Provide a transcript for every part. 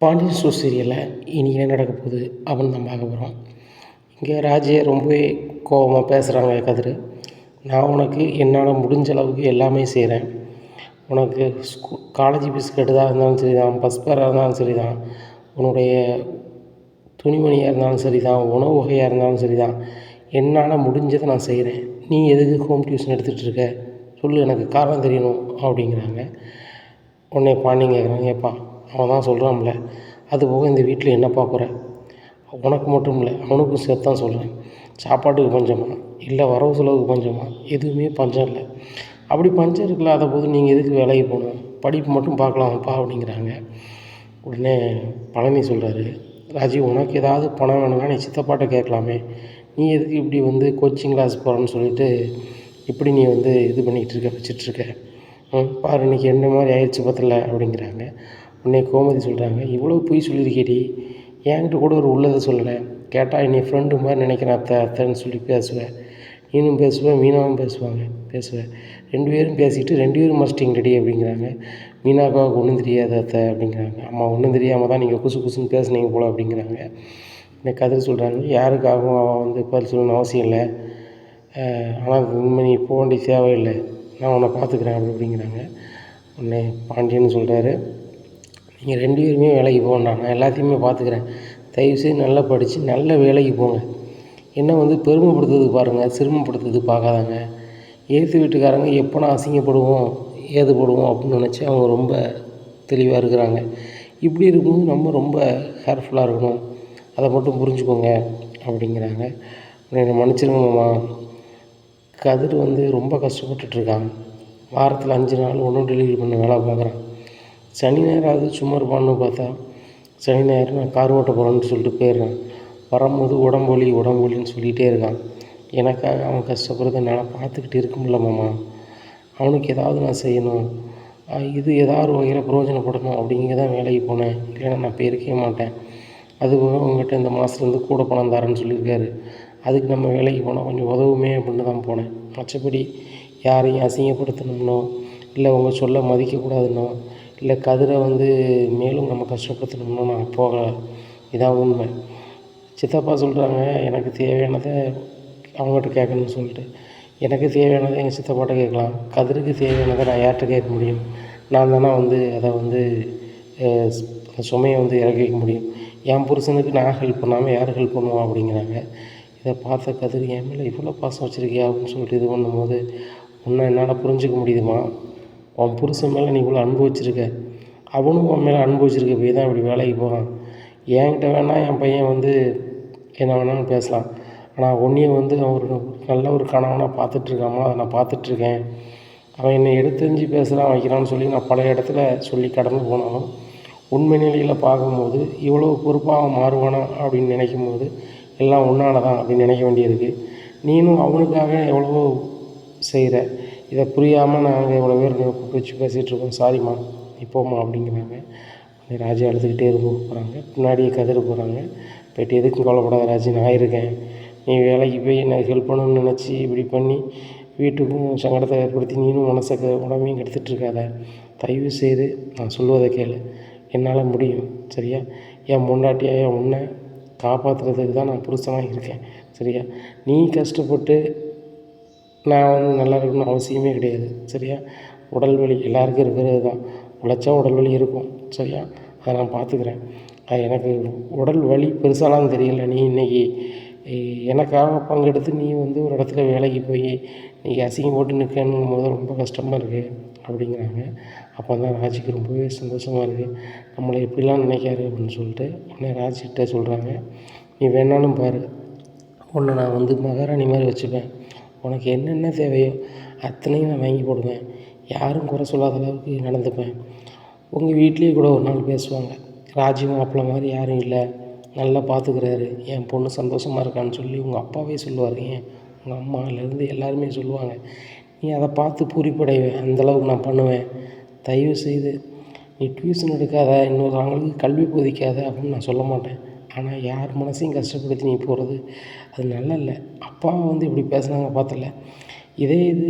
Pandian store சீரியலில் இனி என்ன நடக்க போகுது அப்படின்னு தான் பார்க்க போகிறோம். இங்கே ராஜியை ரொம்பவே கோபமாக பேசுகிறாங்க கதிர். நான் உனக்கு என்னால் முடிஞ்ச அளவுக்கு எல்லாமே செய்கிறேன். உனக்கு காலேஜ் ஃபீஸ் கட்டுறதா இருந்தாலும் சரி தான், பஸ் ஃபேராக இருந்தாலும் சரி தான், உன்னுடைய துணிமணியாக இருந்தாலும் சரி தான், உணவு வகையாக இருந்தாலும் சரி தான், என்னால் முடிஞ்சதை நான் செய்கிறேன். நீ எதுக்கு ஹோம் டியூஷன் எடுத்துகிட்டு இருக்க? சொல்லு, எனக்கு காரணம் தெரியணும் அப்படிங்கிறாங்க. உடனே பாண்டியன் கேட்குறாங்க, ஏப்பா அவன் தான் சொல்கிறான்ல, அதுபோக இந்த வீட்டில் என்னப்பா குறை? உனக்கு மட்டும் இல்லை, அவனுக்கும் சேர்த்து தான் சொல்கிறேன். சாப்பாட்டுக்கு பஞ்சமா இல்லை வரவு செலவுக்கு பஞ்சமா? எதுவுமே பஞ்சம் இல்லை. அப்படி பஞ்சம் இல்லாத போது நீங்கள் எதுக்கு வேலைக்கு போகணும்? படிப்பு மட்டும் பார்க்கலாமாப்பா அப்படிங்கிறாங்க. உடனே பழனி சொல்கிறாரு, ராஜீவ் உனக்கு ஏதாவது பணம் வேணும்னா நீ சித்தப்பாட்ட கேட்கலாமே, நீ எதுக்கு இப்படி கோச்சிங் கிளாஸ் போகிறேன்னு சொல்லிட்டு இப்படி நீ இது பண்ணிகிட்ருக்க வச்சிட்ருக்க? பாரு இன்றைக்கி என்ன மாதிரி ஆயிடுச்சு பத்தல அப்படிங்கிறாங்க. உடனே கோமதி சொல்கிறாங்க, இவ்வளோ பொய் சொல்லியிருக்கேடி, என்கிட்ட கூட ஒரு உள்ளதை சொல்லலை, கேட்டால் என்னை ஃப்ரெண்டு மாதிரி நினைக்கிறேன் அத்தைன்னு சொல்லி பேசுவேன். நீனும் பேசுவேன், மீனாவும் பேசுவேன். 2 பேரும் பேசிக்கிட்டு 2 பேரும் மறைச்சிட்டிங்கடி அப்படிங்கிறாங்க. மீனாக்காவுக்கு ஒன்றும் தெரியாது அத்தை அப்படிங்கிறாங்க. அம்மா ஒன்றும் தெரியாமல் தான் நீங்கள் குசு குசுன்னு பேசுனீங்க போல் அப்படிங்கிறாங்க. இந்த கதை சொல்கிறாங்க, யாருக்காகவும் அவள் பதில் சொல்லணும்னு அவசியம் இல்லை, ஆனால் இனிமேல் நீ போக வேண்டிய தேவையில்லை, நான் உன்னை பார்த்துக்கிறேன் அப்படிங்கிறாங்க. உடனே பாண்டியன்னு சொல்கிறாரு, நீங்கள் 2 பேருமே வேலைக்கு போகண்டா, நான் எல்லாத்தையுமே பார்த்துக்கிறேன், தயவுசெய்து நல்லா படித்து நல்ல வேலைக்கு போங்க. என்ன பெருமைப்படுத்துறதுக்கு பாருங்கள், சிரமப்படுத்துறதுக்கு பார்க்காதாங்க. எதிர்த்து வீட்டுக்காரங்க எப்போ நான் அசிங்கப்படுவோம் ஏதுப்படுவோம் அப்படின்னு நினச்சி அவங்க ரொம்ப தெளிவாக இருக்கிறாங்க. இப்படி இருக்கும்போது நம்ம ரொம்ப கேர்ஃபுல்லாக இருக்கணும், அதை மட்டும் புரிஞ்சுக்கோங்க அப்படிங்கிறாங்க. என்னை மன்னிச்சிருங்கம்மா, கதிர் ரொம்ப கஷ்டப்பட்டுட்ருக்கான். வாரத்தில் 5 நாள் ஒன்றும் டெலிவரி பண்ண வேலை பார்க்குறான். சனி ஞாயிறாவது சும்மா இருப்பான்னு பார்த்தா சனி ஞாயிறு நான் கார் ஓட்ட போகிறேன்னு சொல்லிட்டு போயிடுறான். வரும்போது உடம்புலின்னு சொல்லிகிட்டே இருக்கான். எனக்காக அவன் கஷ்டப்படுறத என்னால் பார்த்துக்கிட்டு இருக்க முடியலம்மாம்மா, அவனுக்கு ஏதாவது நான் செய்யணும், இது ஏதாவது வகையில் பிரயோஜனப்படணும் அப்படிங்க தான் வேலைக்கு போனேன், இல்லைன்னா நான் போயிருக்கவே மாட்டேன். அதுபோக உங்கள்கிட்ட இந்த மாதத்துலேருந்து கூட பணம் தரேன்னு சொல்லியிருக்காரு, அதுக்கு நம்ம வேலைக்கு போனால் கொஞ்சம் உதவுமே அப்படின்னு தான் போனேன். மற்றபடி யாரையும் அசிங்கப்படுத்தணும்னோ இல்லை உங்கள் சொல்ல மதிக்கக்கூடாதுன்னோ இல்லை கதிரை மேலும் நம்ம கஷ்டப்படுத்தணும்னோ நான் போகலை. இதான் உண்மை. சித்தப்பா சொல்கிறாங்க எனக்கு தேவையானதை அவங்ககிட்ட கேட்கணும்னு சொல்லிட்டு. எனக்கு தேவையானதை எங்கள் சித்தப்பாட்ட கேட்கலாம், கதிருக்கு தேவையானதை நான் யார்கிட்ட கேட்க முடியும்? நான் தானே அதை சுமையை இறக்கி வைக்க முடியும். என் புருஷனுக்கு நான் ஹெல்ப் பண்ணாமல் யார் ஹெல்ப் பண்ணுவோம் அப்படிங்கிறாங்க. இதை பார்த்த கதிர், என் மேலே இவ்வளோ பாசம் வச்சுருக்கியா அப்படின்னு சொல்லிட்டு இது பண்ணும்போது, உன்னை என்னால் புரிஞ்சிக்க முடியுதுமா, உன் புருஷன் மேலே நீ இவ்வளோ அன்பு வச்சுருக்க, அவனும் உன் மேலே அன்பு வச்சுருக்க போய் தான் இப்படி வேலைக்கு போகிறான். என்கிட்ட வேணால் என் பையன் என்ன வேணாலும் பேசலாம், ஆனால் உன்னையும் அவர் நல்ல ஒரு கணவனாக பார்த்துட்ருக்காமா, அதை நான் பார்த்துட்ருக்கேன். அவன் என்னை எடுத்தெறிஞ்சு பேசுகிறான் வைக்கிறான்னு சொல்லி நான் பல இடத்துல சொல்லி கடந்து போனாலும் உண்மை நிலையில் பார்க்கும்போது இவ்வளோ பொறுப்பாக மாறுவானா அப்படின்னு நினைக்கும் போது எல்லாம் உன்னால் தான் அப்படின்னு நினைக்க வேண்டியிருக்கு. நீனும் அவனுக்காக எவ்வளவோ செய்கிற, இதை புரியாமல் நாங்கள் எவ்வளோ பேர் வச்சு பேசிகிட்ருக்கோம், சாரிம்மா இப்போம்மா அப்படிங்கிறாங்க. ராஜா அழுதுகிட்டே போகிறாங்க. பின்னாடியே கதிர் போகிறாங்க. போய்ட்டு எதுக்கும் கவலைப்படாத ராஜி, நான் இருக்கேன், நீ வேலைக்கு போய் எனக்கு ஹெல்ப் பண்ணணும்னு நினச்சி இப்படி பண்ணி வீட்டுக்கும் சங்கடத்தை ஏற்படுத்தி நீனும் உடம்பையும் கெடுத்துட்ருக்காத, தயவு செய்து நான் சொல்லுவதை கேளு, என்னால் முடியும் சரியா? என் பொண்டாட்டியாக உன்னை காப்பாற்றுறதுக்கு தான் நான் புருஷனாக இருக்கேன் சரியா? நீ கஷ்டப்பட்டு நான் நல்லா இருக்கணும்னு அவசியமே கிடையாது சரியா? உடல் வலி எல்லாருக்கும் இருக்கிறது தான், உழைச்சா உடல் வலி இருக்கும் சரியா? அதை நான் பார்த்துக்கிறேன். எனக்கு உடல் வலி பெருசாலாம் தெரியல, நீ இன்றைக்கி எனக்காக பங்கெடுத்து நீ ஒரு இடத்துல வேலைக்கு போய் இன்றைக்கி அசிங்கம் போட்டு நிற்கணும் போது ரொம்ப கஷ்டமாக இருக்குது அப்படிங்கிறாங்க. அப்போ தான் ராஜிக்கு ரொம்பவே சந்தோஷமாக இருக்குது, நம்மளை எப்படிலாம் நினைக்காரு அப்படின்னு சொல்லிட்டு. உடனே ராஜிக்கிட்ட சொல்கிறாங்க, நீ வேணாலும் பாரு, உன்னை நான் மகாராணி மாதிரி வச்சுப்பேன், உனக்கு என்னென்ன தேவையோ அத்தனையும் நான் வாங்கி போடுவேன், யாரும் குறை சொல்லாத அளவுக்கு நடந்துப்பேன். உங்கள் வீட்லேயே கூட ஒரு நாள் பேசுவாங்க, ராஜி மாப்பிள்ளை மாதிரி யாரும் இல்லை, நல்லா பார்த்துக்கிறாரு, என் பொண்ணு சந்தோஷமாக இருக்கான்னு சொல்லி உங்கள் அப்பாவே சொல்லுவார், ஏன் உங்கள் அம்மாலேருந்து எல்லாருமே சொல்லுவாங்க. நீ அதை பார்த்து பூரிப்படைவேன், அந்தளவுக்கு நான் பண்ணுவேன். தயவு செய்து நீ டியூஷன் எடுக்காத, இன்னொருவங்களுக்கு கல்வி போதிக்காத அப்படின்னு நான் சொல்ல மாட்டேன், ஆனால் யார் மனசையும் கஷ்டப்படுத்தி நீ போகிறது அது நல்லா இல்லை. அப்பாவை இப்படி பேசுனாங்க பார்த்தல, இதே இது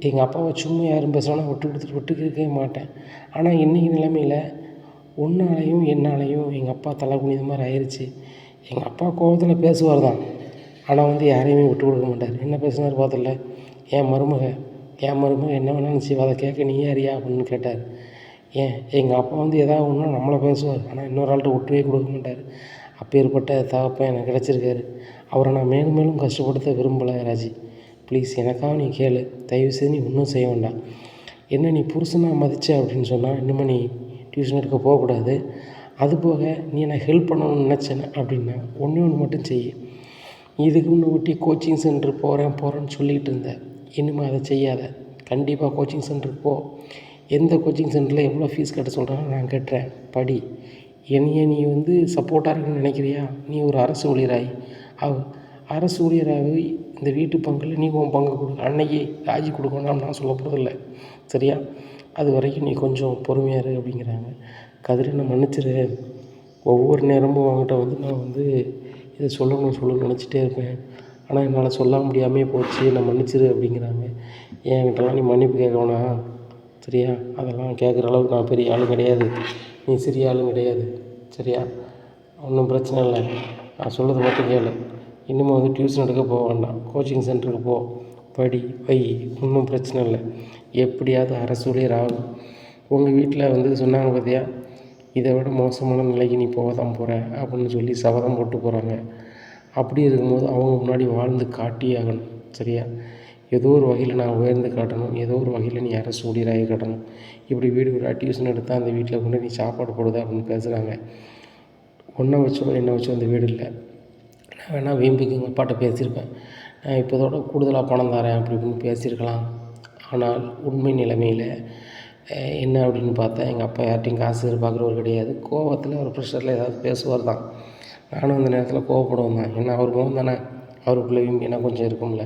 எங்கள் அப்பாவை சும்மா யாரும் பேசுனாலும் விட்டு கொடுத்துட்டு விட்டுக்கவே மாட்டேன். ஆனால் இன்றைக்கி நிலைமையில் உன்னாலையும் என்னாலையும் எங்கள் அப்பா தலை குனிந்த மாதிரி ஆயிடுச்சு. எங்கள் அப்பா கோபத்தில் பேசுவார் தான், ஆனால் வந்து யாரையுமே விட்டு கொடுக்க மாட்டார். என்ன பேசினார் பார்த்தல, என் மருமக என்ன வேணாலும் செய்வா, அதை கேட்க நீ யாரியா அப்படின்னு கேட்டார். எங்கள் அப்பா வந்து எதாவது ஒன்றா நம்மளை பேசுவார், ஆனால் இன்னொரு ஆள்கிட்ட விட்டுவே கொடுக்க மாட்டார். அப்பேற்பட்ட தகப்பன் எனக்கு கிடச்சிருக்காரு. அவரை நான் மேலும் மேலும் கஷ்டப்படுத்த விரும்பலை ராஜி. ப்ளீஸ் எனக்காக நீ கேளு, தயவுசெய்து நீ ஒன்றும் செய்ய வேண்டாம். என்ன நீ புருஷனாக மதிச்ச அப்படின்னு சொன்னால் இன்னுமே நீ டியூஷன் எடுக்க போகக்கூடாது. அதுபோக நீ நான் ஹெல்ப் பண்ணணும்னு நினச்சேன் அப்படின்னா ஒன்று மட்டும் செய். இதுக்கு முன்ன ஒட்டி கோச்சிங் சென்டர் போகிறேன்னு சொல்லிகிட்டு இருந்தேன். இனிமேல் அதை செய்யாத. கண்டிப்பாக கோச்சிங் சென்டருக்கு போ. எந்த கோச்சிங் சென்டரில் எவ்வளோ ஃபீஸ் கட்ட சொல்கிறாங்க நான் கட்டுறேன், படி. என்னைய நீ வந்து சப்போர்ட்டாக இருக்குன்னு நினைக்கிறியா? நீ ஒரு அரசு ஊழியராகி அரசு ஊழியராகி இந்த வீட்டு பங்கில் நீ உன் பங்கு கொடு. அன்னைக்கு ராஜி கொடுக்கணும்னு நான் சொல்ல போகிறதில்ல, சரியா? அது வரைக்கும் நீ கொஞ்சம் பொறுமையாக இரு அப்படிங்கிறாங்க. கதிரை நான் மன்னிச்சிரு. ஒவ்வொரு நேரமும் அவங்ககிட்ட வந்து நான் வந்து இதை சொல்லணும்னு நினச்சிட்டே இருப்பேன். ஆனால் என்னால் சொல்ல முடியாமல் போச்சு, நான் மன்னிச்சிரு அப்படிங்கிறாங்க. என்கிட்டலாம் நீ மன்னிப்பு கேட்க வேணாம், சரியா? அதெல்லாம் கேட்குற அளவுக்கு நான் பெரிய ஆளும் கிடையாது, நீ சிறிய ஆளும் கிடையாது, சரியா? ஒன்றும் பிரச்சனை இல்லை. நான் சொல்கிறது மட்டும் கேளு. இன்னுமே வந்து டியூஷன் எடுக்க போக வேண்டாம், கோச்சிங் சென்டருக்கு போ, படி, வை. ஒன்றும் பிரச்சனை இல்லை. எப்படியாவது அரசு ஊழியர் ஆகும். உங்கள் வீட்டில் வந்து சொன்னாங்க பார்த்தியா, இதை விட மோசமான நிலைக்கு நீ போக தான் போகிற அப்படின்னு சொல்லி சபதம் போட்டு போகிறாங்க. அப்படி இருக்கும்போது அவங்க முன்னாடி வாழ்ந்து காட்டியே ஆகணும், சரியா? ஏதோ ஒரு வகையில் நான் உயர்ந்து காட்டணும், ஏதோ ஒரு வகையில் நீ அரசு ஊழியராகி காட்டணும். இப்படி வீடு வீடாக டியூஷன் எடுத்தால் அந்த வீட்டில் கொண்டு நீ சாப்பாடு போடுதா அப்படின்னு பேசுகிறாங்க. ஒன்றை வச்சோ என்ன வச்சோ அந்த வீடு இல்லை. நான் வேணால் வீம்புக்கு எங்கள் அப்பாட்ட பேசியிருப்பேன், நான் இப்போதோட கூடுதலாக பணம் தரேன் அப்படி இப்படின்னு பேசியிருக்கலாம். ஆனால் உண்மை நிலைமையில் என்ன அப்படின்னு பார்த்தா எங்கள் அப்பா யார்ட்டையும் காசு எதிர்பார்க்குறவர் கிடையாது. கோவத்தில் ஒரு ப்ரெஷரில் ஏதாவது பேசுவார் தான். நானும் அந்த நேரத்தில் கோவப்படுவேன் தான். ஏன்னா அவர் முகம் தானே, அவருக்குள்ளே எனக்கு கொஞ்சம் இருக்கும்ல,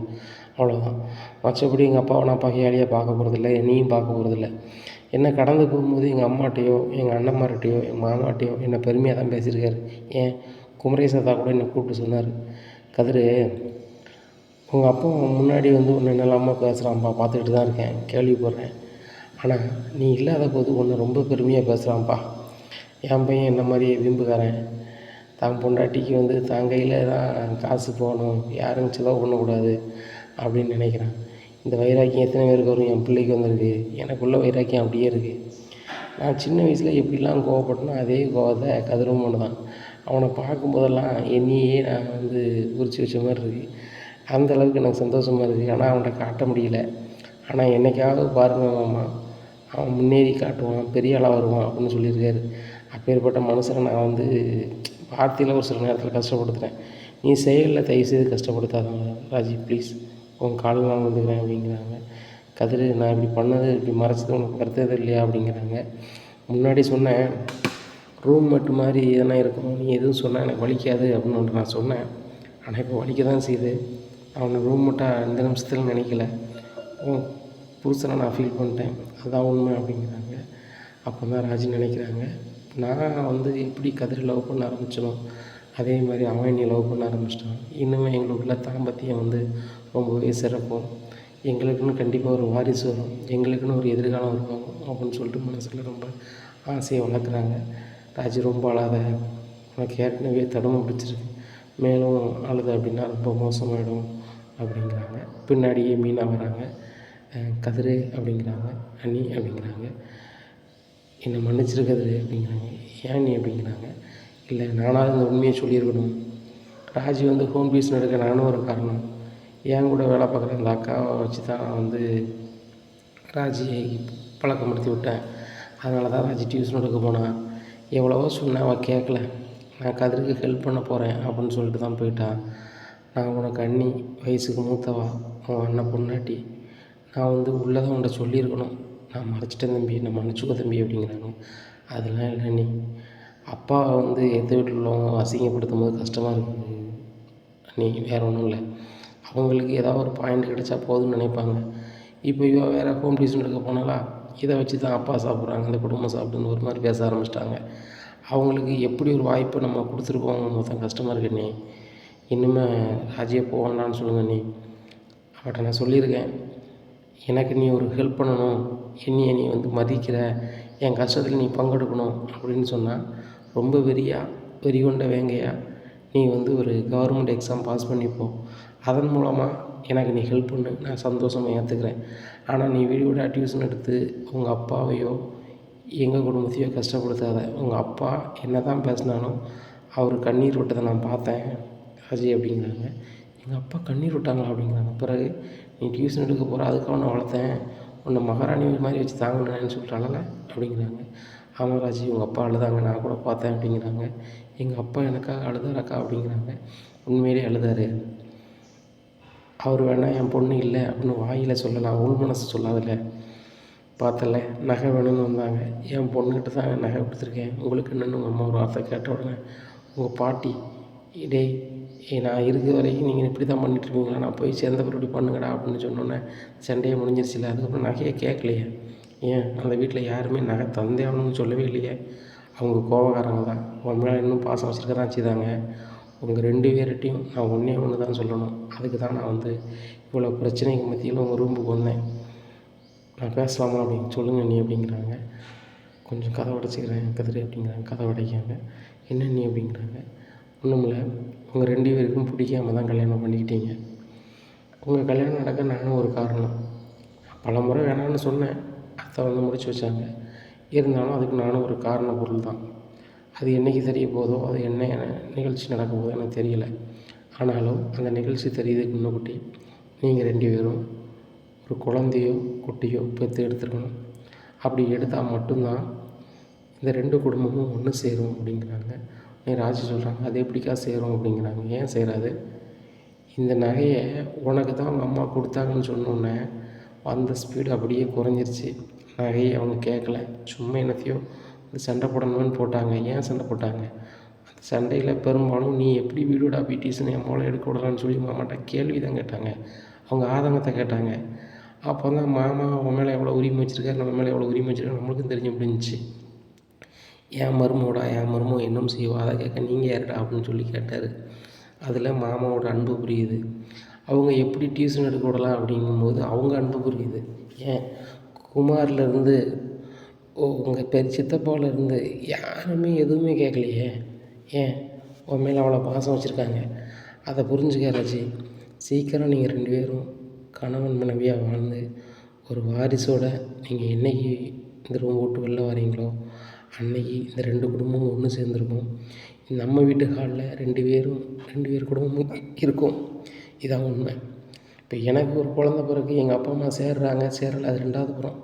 அவ்வளோதான். மற்றபடி எங்கள் அப்பாவை நான் பகையாளியாக பார்க்க போகிறதில்ல, என்னையும் பார்க்க போகிறதில்ல. என்னை கடந்து போகும்போது எங்கள் அம்மாட்டையோ எங்கள் அண்ணன்மார்கிட்டையோ எங்கள் மாமாட்டையோ என்னை பெருமையாக தான் பேசியிருக்காரு. ஏன் குமரேச தாத்தா கூட என்னை கூப்பிட்டு சொன்னார், கதிர் உங்கள் அப்பா முன்னாடி வந்து ஒன்று என்னெல்லாமா பேசுகிறான்ப்பா, பார்த்துக்கிட்டு தான் இருக்கேன், கேள்விப்படுறேன். ஆனால் நீ இல்லாத போது ஒன்று ரொம்ப பெருமையாக பேசுகிறான்ப்பா. என் பையன் என்ன மாதிரியே வீம்புக்காரன், தான் பொண்டாட்டிக்கு வந்து தான் கையில் தான் காசு போகணும், யாரும் செலவு பண்ணக்கூடாது அப்படின்னு நினைக்கிறான். இந்த வைராக்கியம் எத்தனை பேருக்கு வரும்? என் பிள்ளைக்கு வந்திருக்கு. எனக்குள்ள வைராக்கியம் அப்படியே இருக்குது. நான் சின்ன வயசில் எப்படிலாம் கோவப்பட்டனோ அதே கோவத்தை கதிரும் தான். அவனை பார்க்கும்போதெல்லாம் என்னையே நான் வந்து குறித்து வச்ச மாதிரி இருக்குது. அந்தளவுக்கு எனக்கு சந்தோஷமாக இருக்குது. ஆனால் அவன்கிட்ட காட்ட முடியல. ஆனால் என்றைக்காவது பாருங்கள் மாமா, அவன் முன்னேறி காட்டுவான், பெரிய ஆளாக வருவான் அப்படின்னு சொல்லியிருக்காரு. அப்பேற்பட்ட மனுஷனை நான் வந்து வார்த்தையில் ஒரு சில நேரத்தில் கஷ்டப்படுத்துகிறேன். நீ செயலில் தயவுசெய்து கஷ்டப்படுத்தாதான் ராஜி, ப்ளீஸ், உன் காலில் நான் வந்துக்கிறேன் அப்படிங்கிறாங்க. கதிர் நான் இப்படி பண்ணது இப்படி மறைச்சது உனக்கு வருத்தது இல்லையா அப்படிங்கிறாங்க. முன்னாடி சொன்னேன், ரூம் மேட்டு மாதிரி எதனா இருக்கும், நீ எதுவும் சொன்னால் எனக்கு வலிக்காது அப்படின்னு நான் சொன்னேன். ஆனால் இப்போ வலிக்க தான் செய்யுது. அவனை ரூம் மேட்டாக இந்த நிமிஷத்தில் நினைக்கல, உன் புதுசாக நான் ஃபீல் பண்ணிட்டேன், அதுதான் உண்மை அப்படிங்கிறாங்க. அப்போ தான் ராஜி நினைக்கிறாங்க, நான் வந்து எப்படி கதிரை லவ் பண்ண ஆரம்பித்தனோ அதே மாதிரி அவன் என்னை லவ் பண்ண ஆரம்பிச்சிட்டான். இன்னுமே எங்களுக்குள்ள தாம்பத்தியம் வந்து ரொம்பவே சிறக்கும். எங்களுக்குன்னு கண்டிப்பாக ஒரு வாரிசு வரும், எங்களுக்குன்னு ஒரு எதிர்காலம் உருவாகும் அப்படின்னு சொல்லிட்டு மனசில் ரொம்ப ஆசையை வளர்க்குறாங்க. ராஜி ரொம்ப அழாத, உனக்கு ஏற்கனவே தடுமை பிடிச்சிருக்கு, மேலும் அழுத அப்படின்னா ரொம்ப மோசமாயிடும் அப்படிங்கிறாங்க. பின்னாடியே மீனா வராங்க. கதிர் அப்படிங்கிறாங்க, அண்ணி அப்படிங்கிறாங்க. என்னை மன்னிச்சிரு கதிர் அப்படிங்கிறாங்க. ஏன் நீ அப்படிங்கிறாங்க. இல்லை, நானாவது இந்த உண்மையை சொல்லியிருக்கணும். ராஜி வந்து ஹோம் டியூஷன் எடுக்க நானும் ஒரு காரணம். என் கூட வேலை பார்க்குற அந்த அக்காவை வச்சு தான் நான் வந்து ராஜியை பழக்கப்படுத்தி விட்டேன். அதனால தான் ராஜி டியூஷன் எடுக்க போனான். எவ்வளவோ சொன்னேன், அவள் கேட்கல. நான் கதிருக்கு ஹெல்ப் பண்ண போகிறேன் அப்படின்னு சொல்லிட்டு தான் போயிட்டான். நான் உனக்கு அண்ணி, வயசுக்கு மூத்தவா, உன் அண்ணன் பொண்டாட்டி, நான் வந்து உள்ளதான் உன்ட்ட சொல்லியிருக்கணும். நான் மறைச்சிட்டேன் தம்பி, நான் மன்னிச்சுக்கோ தம்பி அப்படிங்கிறாங்க. அதெல்லாம் இல்லை அண்ணி, அப்பா வந்து எந்த வீட்டில் உள்ளவங்க அசிங்கப்படுத்தும் போது கஷ்டமாக இருக்குது அண்ணி, வேறு ஒன்றும் இல்லை. அவங்களுக்கு ஏதாவது ஒரு பாயிண்ட் கிடைச்சா போதும்னு நினைப்பாங்க. இப்போ இவ வேறு ஹோம் டியூஷன் எடுக்க போனாலா, இதை வச்சு தான் அப்பா சாப்பிட்றாங்க, இந்த குடும்பம் சாப்பிடுன்னு ஒரு மாதிரி பேச ஆரம்பிச்சிட்டாங்க. அவங்களுக்கு எப்படி ஒரு வாய்ப்பு நம்ம கொடுத்துருக்கோங்க மொத்தம் கஷ்டமாக இருக்கு அண்ணி. இன்னுமே ராஜியை போகலான்னு சொல்லுங்கள் அண்ணி. அவட்ட நான் சொல்லியிருக்கேன், எனக்கு நீ ஒரு ஹெல்ப் பண்ணணும், என்னையை நீ வந்து மதிக்கிற, என் கஷ்டத்தில் நீ பங்கெடுக்கணும் அப்படின்னு சொன்னால் ரொம்ப வெறி கொண்ட வேங்கையா நீ வந்து ஒரு கவர்மெண்ட் எக்ஸாம் பாஸ் பண்ணிப்போ, அதன் மூலமாக எனக்கு நீ ஹெல்ப் பண்ணு, நான் சந்தோஷமாக ஏற்றுக்கிறேன். ஆனால் நீ வீடு டியூஷன் எடுத்து உங்கள் அப்பாவையோ எங்கள் குடும்பத்தையோ கஷ்டப்படுத்தாத. உங்கள் அப்பா என்ன தான் பேசினாலும் அவர் கண்ணீர் விட்டதை நான் பார்த்தேன் ராஜி அப்படிங்கிறாங்க. எங்கள் அப்பா கண்ணீர் விட்டாங்களா அப்படிங்கிறாங்க. பிறகு நீ டியூஷன் எடுக்க போகிற, அதுக்காக நான் வளர்த்தேன், உன்னை மகாராணி மாதிரி வச்சு தாங்கினேன்னு சொல்லிட்டாங்கல்ல அப்படிங்கிறாங்க. ஆமாம் ராஜி, உங்கள் அப்பா அழுதாங்க, நான் கூட பார்த்தேன் அப்படிங்கிறாங்க. எங்கள் அப்பா எனக்காக அழுதாரக்கா அப்படிங்கிறாங்க. உண்மையிலே அழுதாரு. அவர் வேணால் என் பொண்ணு இல்லை அப்படின்னு வாயில் சொல்லலாம், உள் மனசு சொல்லாதில்ல. பார்த்தல நகை வேணும்னு வந்தாங்க, என் பொண்ணுக்கிட்ட தான் நகை கொடுத்துருக்கேன், உங்களுக்கு என்னென்னு உங்கள் அம்மா ஒரு வார்த்தை கேட்ட உடனே உங்கள் பாட்டி, டேய் நான் இருக்கிற வரைக்கும் நீங்கள் இப்படி தான் பண்ணிட்டுருக்கீங்களா, நான் போய் சேர்ந்த பிறகு இப்படி பண்ணுங்கடா அப்படின்னு சொன்னோன்னே சண்டையை முடிஞ்சிருச்சுல. அதுக்கப்புறம் நகையை கேட்கலையே. ஏன் அந்த வீட்டில் யாருமே நகை தந்தே ஆகணும்னு சொல்லவே இல்லையே. அவங்க கோபக்காரங்க தான், உன் மேலே இன்னும் பாசம் வச்சுருக்க தான் செய்தாங்க. உங்கள் 2 பேர்கிட்டையும் நான் ஒன்றே ஒன்று தான் சொல்லணும். அதுக்கு தான் நான் வந்து இவ்வளோ பிரச்சனைக்கு மத்தியில் உங்கள் ரூமுக்கு வந்தேன். நான் பேசலாமா அப்படின்னு. சொல்லுங்கள் நீ அப்படிங்கிறாங்க. கொஞ்சம் கதவை உடைச்சிக்கிறேன் கதிரி அப்படிங்கிறாங்க. கதவை உடைக்காங்க. என்ன நீ அப்படிங்கிறாங்க. ஒன்றுமில்ல, உங்கள் 2 பேருக்கும் பிடிக்காம தான் கல்யாணம் பண்ணிக்கிட்டீங்க. உங்கள் கல்யாணம் நடக்க நானும் ஒரு காரணம். பல முறை வேணான்னு சொன்னேன், அத்தை வந்து முடிச்சு வச்சாங்க. இருந்தாலும் அதுக்கு நானும் ஒரு காரண பொருள் தான். அது என்றைக்கு தெரிய போதோ, அது என்ன நிகழ்ச்சி நடக்க போதோ எனக்கு தெரியல. ஆனாலும் அந்த நிகழ்ச்சி தெரியுதுக்கு முன்னக்கூட்டி நீங்கள் 2 பேரும் ஒரு குழந்தையோ குட்டியோ பெற்று எடுத்துருக்கணும். அப்படி எடுத்தால் மட்டும்தான் இந்த 2 குடும்பமும் ஒன்று சேரும் அப்படிங்கிறாங்க. ராஜி சொல்கிறாங்க, அது எப்படிக்கா சேரும் அப்படிங்கிறாங்க. ஏன் சேராது? இந்த நகையை உனக்கு தான் அவங்க அம்மா கொடுத்தாங்கன்னு சொன்னோன்னே அந்த ஸ்பீடு அப்படியே குறைஞ்சிருச்சு. நகையை அவங்க கேட்கல, சும்மா என்னத்தையோ சண்டை போடணும்னு போட்டாங்க. ஏன் சண்டை போட்டாங்க? அந்த சண்டையில் பெரும்பாலும் நீ எப்படி வீடோட பிடிஷன் என் மூளை எடுக்க விடலான்னு சொல்லி மாமாட்ட கேள்வி தான் கேட்டாங்க. அவங்க ஆதங்கத்தை கேட்டாங்க. அப்போ தான் மாமா அவன் மேலே எவ்வளோ உரிமை வச்சுருக்காரு, நம்ம மேலே எவ்வளோ உரிமை வச்சுருக்காரு நம்மளுக்கும் தெரிஞ்சு முடிஞ்சிச்சு. என் மருமோ இன்னும் செய்வா, அதை கேட்க நீங்கள் யாருடா அப்படின்னு சொல்லி கேட்டார். அதில் மாமாவோட அன்பு புரியுது. அவங்க எப்படி டியூஷன் எடுக்க விடலாம் அப்படிங்கும்போது அவங்க அன்பு புரியுது. ஏன் குமார்லேருந்து உங்கள் சித்தப்பாவிலேருந்து யாருமே எதுவுமே கேட்கலையே. ஏன் உன் மேலே அவ்வளோ பாசம் வச்சுருக்காங்க. அதை புரிஞ்சுக்க ராஜி. சீக்கிரம் நீங்கள் 2 பேரும் கணவன் மனைவியாக வாழ்ந்து ஒரு வாரிசோடு நீங்கள் என்றைக்கு இந்த ரூம் விட்டு வெளில வரீங்களோ அன்னைக்கு இந்த 2 குடும்பமும் ஒன்று சேர்ந்துருக்கும். நம்ம வீட்டு ஹாலில் 2 பேர் குடும்பமும் இருக்கும். இதான் உண்மை. இப்போ எனக்கு ஒரு குழந்த பிறகு எங்கள் அப்பா அம்மா சேரலை, அது 2வது புறம்.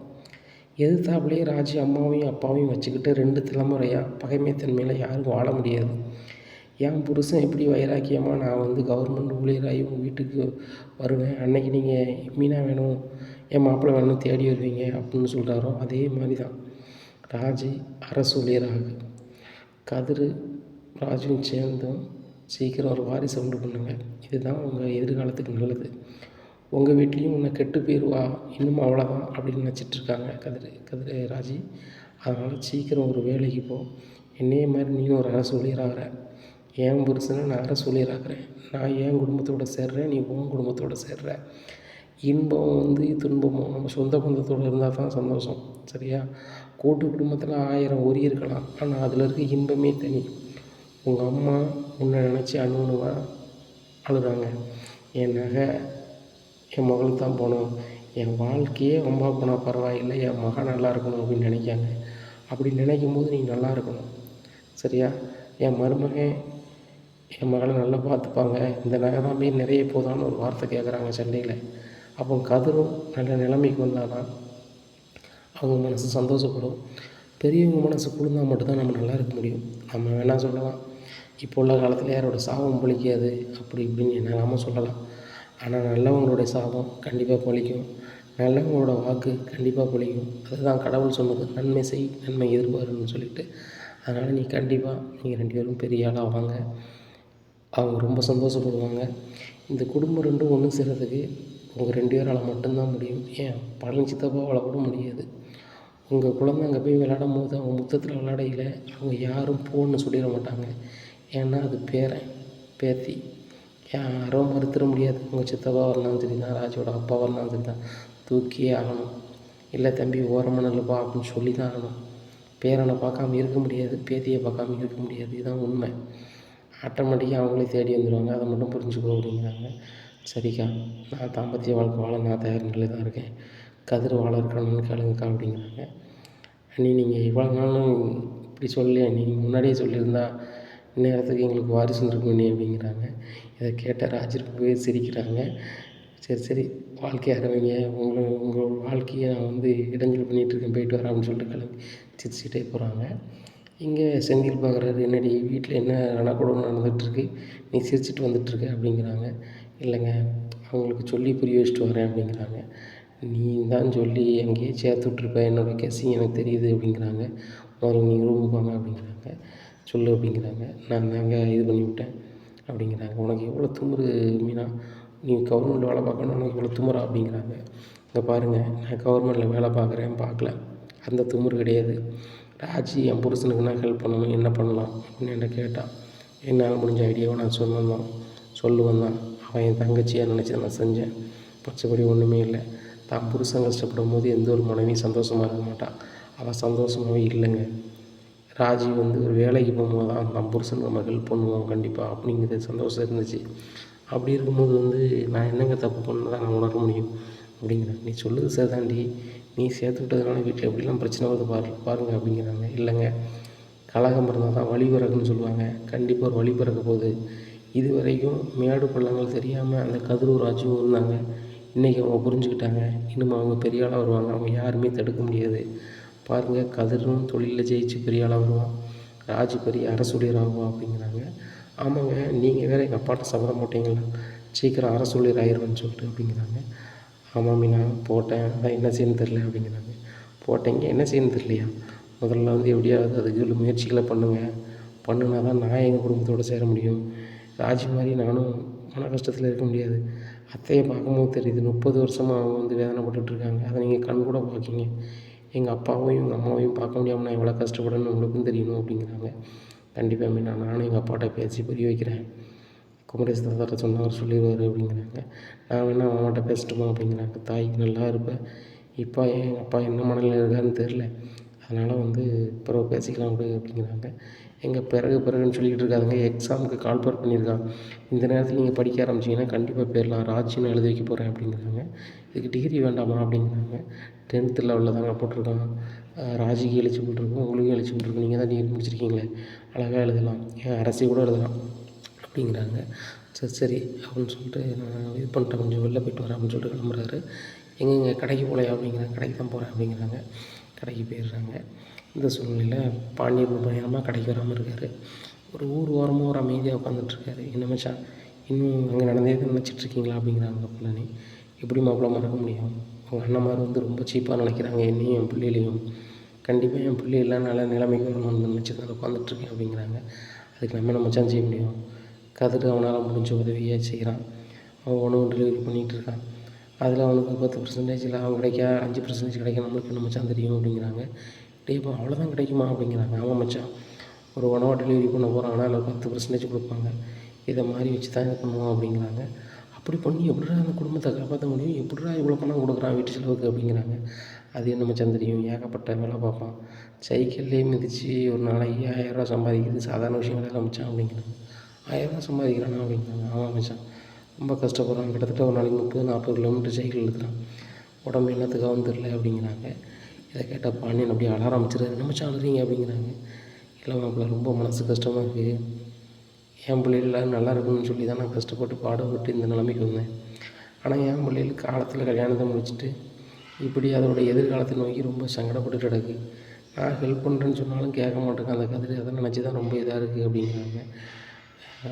எதிர்த்தாப்புலேயே ராஜி அம்மாவையும் அப்பாவையும் வச்சுக்கிட்டு 2 தலைமுறையாக பகைமைத்தன்மையில் யாரும் வாழ முடியாது. என் புருஷன் எப்படி வைராக்கியமாக நான் வந்து கவர்மெண்ட் ஊழியராகி உங்கள் வீட்டுக்கு வருவேன், அன்னைக்கு நீங்கள் மீனா வேணும், என் மாப்பிள்ளை வேணும் தேடி வருவீங்க அப்படின்னு சொல்கிறாரோ அதே மாதிரி தான் ராஜி அரசு ஊழியராக. கதிர் ராஜுவும் சேர்ந்தும் சீக்கிரம் ஒரு வாரிசு உண்டு பண்ணுங்க. இதுதான் உங்கள் எதிர்காலத்துக்கு நல்லது. உங்கள் வீட்லேயும் உன்னை கெட்டு போயிடுவா, இன்னும் அவ்வளோதான் அப்படின்னு நினச்சிட்ருக்காங்க கதிர் ராஜி. அதனால் சீக்கிரம் ஒரு வேலைக்கு போ. என்னையே மாதிரி நீயும் ஒரு அரசு ஊழியராகிற. என் புருஷனை நான் அரசு ஊழியராகிறேன். நான் என் குடும்பத்தோடு சேர்றேன், நீ உன் குடும்பத்தோடு சேர்ற. இன்பம் வந்து துன்பமும் நம்ம சொந்த பந்தத்தோடு இருந்தால் தான் சந்தோஷம். சரியா? கூட்டு குடும்பத்தில் 1000 ஒரி இருக்கலாம், ஆனால் அதில் இருக்க இன்பமே தனி. உங்கள் அம்மா உன்னை நினச்சி அணுவா அழுகிறாங்க. என் நகை என் மகளுக்கு தான் போகணும், என் வாழ்க்கையே அம்மா போனால் பரவாயில்லை, என் மகன் நல்லா இருக்கணும் அப்படின்னு நினைக்காங்க. அப்படி நினைக்கும் போது நீ நல்லா இருக்கணும். சரியா? என் மருமகன் என் மகளை நல்லா பார்த்துப்பாங்க, இந்த நகை தான் மீன் நிறைய போதான்னு ஒரு வார்த்தை கேட்குறாங்க சண்டையில். அப்போ கதிரும் நல்ல நிலைமைக்கு வந்தால் தான் அவங்க மனசு சந்தோஷப்படும். பெரியவங்க மனசு குளிர்ந்தால் மட்டும்தான் நம்ம நல்லா இருக்க முடியும். நம்ம வேணால் சொல்லலாம், இப்போ உள்ள காலத்தில் யாரோட சாபம் பழிக்காது அப்படி இப்படின்னு என்ன சொல்லலாம். ஆனால் நல்லவங்களுடைய சாபம் கண்டிப்பாக பழிக்கும், நல்லவங்களோட வாக்கு கண்டிப்பாக பழிக்கும். அதுதான் கடவுள் சொன்னது, நன்மை செய் நன்மை எதிர்பாருன்னு சொல்லிட்டு. அதனால் நீ கண்டிப்பாக நீங்கள் 2 பேரும் பெரிய ஆளாக வாங்க. அவங்க ரொம்ப சந்தோஷப்படுவாங்க. இந்த குடும்பம் 2ம் ஒன்று சேர்கிறதுக்கு உங்கள் 2 பேரால் மட்டும்தான் முடியும். ஏன் பழனி சித்தப்பாவால் கூட முடியாது. உங்கள் குழந்தை அங்கே போய் விளையாடும் போது அவங்க முத்தத்தில் விளையாடையில் அவங்க யாரும் போன்னு சொல்லிட மாட்டாங்க. ஏன்னா அது பேரன் பேத்தி யாரும் மறுத்துட முடியாது. உங்கள் சித்தப்பாவாக இருந்தாலும் சரி தான், ராஜோட அப்பாவாக இருந்தாலும் சரி தான், தூக்கியே ஆகணும். இல்லை தம்பி ஓரமாக நல்லப்பா அப்படின்னு சொல்லி தான் ஆகணும். பேரனை பார்க்காம இருக்க முடியாது, பேத்தியை பார்க்காம இருக்க முடியாது. இதுதான் உண்மை. ஆட்டோமேட்டிக்காக அவங்களே தேடி வந்துடுவாங்க. அதை மட்டும் புரிஞ்சுக்கோ அப்படிங்கிறாங்க. சரிக்கா, நான் தாம்பத்திய வாழ்க்கை வாழ நான் தயார் நிலையில் தான் இருக்கேன். கதிர் வாழ இருக்கணும்னு கேளுங்கக்கா அப்படிங்கிறாங்க. அண்ணி நீங்கள் இவ்வளோ நாளும் இப்படி சொல்லலையே அண்ணி, நீங்கள் முன்னாடியே சொல்லியிருந்தா இந்நேரத்துக்கு எங்களுக்கு வாரிசு இருந்திருக்கும் அண்ணி அப்படிங்கிறாங்க. இதை கேட்ட ராஜர் போய் சிரிக்கிறாங்க. சரி சரி, வாழ்க்கையை ஆரம்பிங்க, உங்கள் வாழ்க்கையை நான் வந்து இடைஞ்சல் பண்ணிகிட்ருக்கேன், போயிட்டு வரேன் அப்படின்னு சொல்லிட்டு கிளம்பி சிரிச்சுட்டே போகிறாங்க. இங்கே செந்தில் பார்க்குறாரு, என்னடி வீட்டில் என்ன ரணக்கூடம் நடந்துகிட்ருக்கு, நீ சிரிச்சிட்டு வந்துட்டுருக்க அப்படிங்கிறாங்க. இல்லைங்க, அவங்களுக்கு சொல்லி புரிய வச்சுட்டு வரேன் அப்படிங்கிறாங்க. நீ தான் சொல்லி அங்கேயே சேர்த்து விட்ருப்ப, என்னோடய கெஸ்ஸிங் எனக்கு தெரியுது அப்படிங்கிறாங்க. முதல்ல நீங்கள் ரூமுக்கு வாங்க அப்படிங்கிறாங்க. சொல்லு அப்படிங்கிறாங்க. நான் தாங்க இது பண்ணி விட்டேன் அப்படிங்கிறாங்க. உனக்கு எவ்வளோ திமிரு மீனா, நீ கவர்மெண்ட்டில் வேலை பார்க்கணும், உனக்கு இவ்வளோ திமிரா அப்படிங்கிறாங்க. இங்கே பாருங்கள், நான் கவர்மெண்ட்டில் வேலை பார்க்குறேன், பார்க்கல, அந்த திமிரு கிடையாது. ராஜி என் புருஷனுக்கு நான் ஹெல்ப் பண்ணணும், என்ன பண்ணலாம் அப்படின்னு என்கிட்ட கேட்டான். என்னால் முடிஞ்ச ஐடியாவை நான் சொல்லுவேன் தான். அவன் என் தங்கச்சியாக நினச்சி நான் செஞ்சேன். மற்றபடி ஒன்றுமே இல்லை. தான் புருஷன் கஷ்டப்படும் போது எந்த ஒரு மனைவியும் சந்தோஷமாக இருக்க மாட்டான். அவள் சந்தோஷமாகவே இல்லைங்க. ராஜி வந்து ஒரு வேலைக்கு போகும்போது தான் தன் புருஷனுக்கு நம்ம ஹெல்ப் பண்ணுவோம் கண்டிப்பாக அப்படிங்கிறது சந்தோஷம் இருந்துச்சு. அப்படி இருக்கும்போது வந்து நான் என்னங்க தப்பு பண்ணதான் நான் உணர முடியும் அப்படிங்கிறேன். நீ சொல்லுது சார் தாண்டி, நீ சேர்த்து விட்டதுனால வீட்டில் எப்படிலாம் பிரச்சனை வருது பாருங்கள் அப்படிங்கிறாங்க. இல்லைங்க, கலகம் இருந்தால் தான் வழி பிறக்குன்னு சொல்லுவாங்க. கண்டிப்பாக ஒரு வழி பிறக்க போகுது. இது வரைக்கும் மேடு பள்ளங்கள் தெரியாமல் அந்த கதிரூர் ராஜுவும் இருந்தாங்க. இன்றைக்கி அவங்க புரிஞ்சுக்கிட்டாங்க. இன்னும் அவங்க பெரிய ஆளாக வருவாங்க. அவங்க யாருமே தடுக்க முடியாது. பாருங்கள், கதிரும் தொழிலில் ஜெயிச்சு பெரிய ஆளாக வருவான், ராஜு பெரிய அரசூழியர் ஆகுவான் அப்படிங்கிறாங்க. ஆமாங்க, நீங்கள் வேறு எங்கள் அப்பாட்ட சபதம் போட்டிங்களா, சீக்கிரம் அரசூழியர் ஆயிடுவேன்னு சொல்லிட்டு அப்படிங்கிறாங்க. ஆமாம் மீனா, போட்டேன், அதான் என்ன செய்யணும்னு தெரில அப்படிங்கிறாங்க. போட்டேங்க, என்ன செய்யணும்னு தெரியலையா, முதல்ல வந்து எப்படியாவது அதுக்கு முயற்சிகளை பண்ணுனா தான் நான் எங்கள் குடும்பத்தோடு சேர முடியும். ராஜி மாதிரி நானும் மன கஷ்டத்தில் இருக்க முடியாது. அத்தையை பார்க்கும்போது தெரியுது, 30 வருஷமாக அவங்க வந்து வேதனைப்பட்டுருக்காங்க. அதை நீங்கள் கண் கூட பார்க்கிங்க. எங்கள் அப்பாவையும் எங்கள் அம்மாவையும் பார்க்க முடியாமல் நான் எவ்வளோ கஷ்டப்படணும்னு உங்களுக்கும் தெரியணும் அப்படிங்கிறாங்க. கண்டிப்பாக மீனா, நானும் எங்கள் அப்பாட்ட பேசி புரிய வைக்கிறேன். குமரேஷ் தாத்தாட்ட சொன்னால் அவர் சொல்லிடுவார் அப்படிங்கிறாங்க. நான் வேணால் அம்மாட்ட பேசட்டுமா அப்படிங்கிறாங்க. தாய்க்கு நல்லா இருப்பேன், இப்போ எங்கள் அப்பா என்ன மனநிலையில் இருக்காருன்னு தெரில, அதனால் வந்து பிறகு பேசிக்கலாம் அப்படிங்கிறாங்க. எங்கள் பிறகுன்னு சொல்லிக்கிட்டு இருக்காதுங்க, எக்ஸாமுக்கு கால்பர் பண்ணியிருக்கான். இந்த நேரத்தில் நீங்கள் படிக்க ஆரம்பிச்சிங்கன்னா கண்டிப்பாக போயிடலாம், ராஜி நான் எழுதி வைக்க போகிறேன் அப்படிங்கிறாங்க. இதுக்கு டிகிரி வேண்டாமா அப்படிங்கிறாங்க. 10th லெவலில் தாங்க போட்டிருக்கான். ராஜிக்கு எலிஜிபிள் இருக்கும், உங்களுக்கும் எலிஜிபிள் இருக்கும், நீங்கள் தான் டிகிரி முடிச்சிருக்கீங்களே, அழகாக எழுதலாம், ஏன் அரசி கூட எழுதலாம் அப்படிங்கிறாங்க. சரி சரி அப்படின்னு சொல்லிட்டு நான் இது பண்ணிட்டேன், கொஞ்சம் வெளில போய்ட்டு வரேன் அப்படின்னு சொல்லிட்டு கிளம்புறாரு. எங்கெங்க கடைக்கு போகலையா அப்படிங்கிறாங்க. கடைக்கு தான் போகிறேன் அப்படிங்கிறாங்க. கடைக்கு போயிடுறாங்க. இந்த சூழ்நிலையில் பாண்டியன் பயணமாக கடைக்கு வராமல் இருக்கார். ஒரு ஊர் ஓரமாக ஒரு அமைதியாக உட்காந்துட்ருக்காரு. என்ன மச்சான், இன்னும் அங்கே நடந்தே தான் நினச்சிட்ருக்கீங்களா அப்படிங்கிறாங்க பழனி. எப்படி மாப்பிள்ள மறக்க முடியும், உங்கள் அண்ணன்மார் வந்து ரொம்ப சீப்பாக நினைக்கிறாங்க என்னையும் என் பிள்ளைகளையும். கண்டிப்பாக என் பிள்ளைகள்லாம் நல்ல நிலைமைக்கு வரணும்னு நினச்சி தான் உட்காந்துட்ருக்கேன் அப்படிங்கிறாங்க. அதுக்கு நம்ம என்ன மச்சான் செய்ய முடியும், கதிர் அவனால் முடிஞ்ச உதவியை செய்கிறான். அவன் உணவு டெலிவரி பண்ணிகிட்ருக்கான். அதில் அவனுக்கு 10% அவன் கிடைக்க 5% கிடைக்கும், நம்மளுக்கு என்ன மச்சான் தெரியும் அப்படிங்கிறாங்க. இப்போ அவ்வளோதான் கிடைக்குமா அப்படிங்கிறாங்க. ஆமாம் மச்சான், ஒரு உணவை டெலிவரி பண்ண போகிறான், ஆனால் அதில் 10% கொடுப்பாங்க, இதை மாதிரி வச்சு தான் இது பண்ணுவோம் அப்படிங்கிறாங்க. அப்படி பண்ணி எப்படிடா அந்த குடும்பத்தை காப்பாற்ற முடியும், எப்படிடா இவ்வளோ பணம் கொடுக்குறான் வீட்டு செலவுக்கு அப்படிங்கிறாங்க. அது என்ன மச்சான் தெரியும், ஏகப்பட்ட வேலை பார்ப்பான், சைக்கிள்லேயே மிதித்து ஒரு நாளைக்கு 1000 ரூபா சம்பாதிக்கிறது சாதாரண விஷயம் கிடையாது மச்சான் அப்படிங்கிறாங்க. 1000 ரூபா சம்பாதிக்கிறானா அப்படிங்கிறாங்க. ஆமாம் மச்சான், ரொம்ப கஷ்டப்படுறான், கிட்டத்தட்ட ஒரு நாளைக்கு 30-40 கிலோமீட்டர் சைக்கிள் எடுக்கிறான், உடம்பு என்னத்துக்காகவும் தெரில அப்படிங்கிறாங்க. இதை கேட்டால் பாண்டியன் அப்படியே அழ ஆரம்பிச்சிடுறாரு. என்ன மச்சான் அழுறீங்க அப்படிங்கிறாங்க. இல்லை மாப்பிள்ள, ரொம்ப மனசு கஷ்டமாக இருக்குது, என் பிள்ளைகள் எல்லோரும் நல்லா இருக்கணும்னு சொல்லி தான் நான் கஷ்டப்பட்டு பாடுபட்டு இந்த நிலைமைக்கு வந்தேன். ஆனால் என் பிள்ளைகளுக்கு காலத்தில் கல்யாணத்தை முடிச்சுட்டு இப்படி அதோட எதிர்காலத்தை நோக்கி ரொம்ப சங்கடப்பட்டு கிடக்கு. நான் ஹெல்ப் பண்ணுறேன்னு சொன்னாலும் கேட்க மாட்டேங்க அந்த கதிர், அதை நினச்சி தான் ரொம்ப இதாக இருக்குது அப்படிங்கிறாங்க.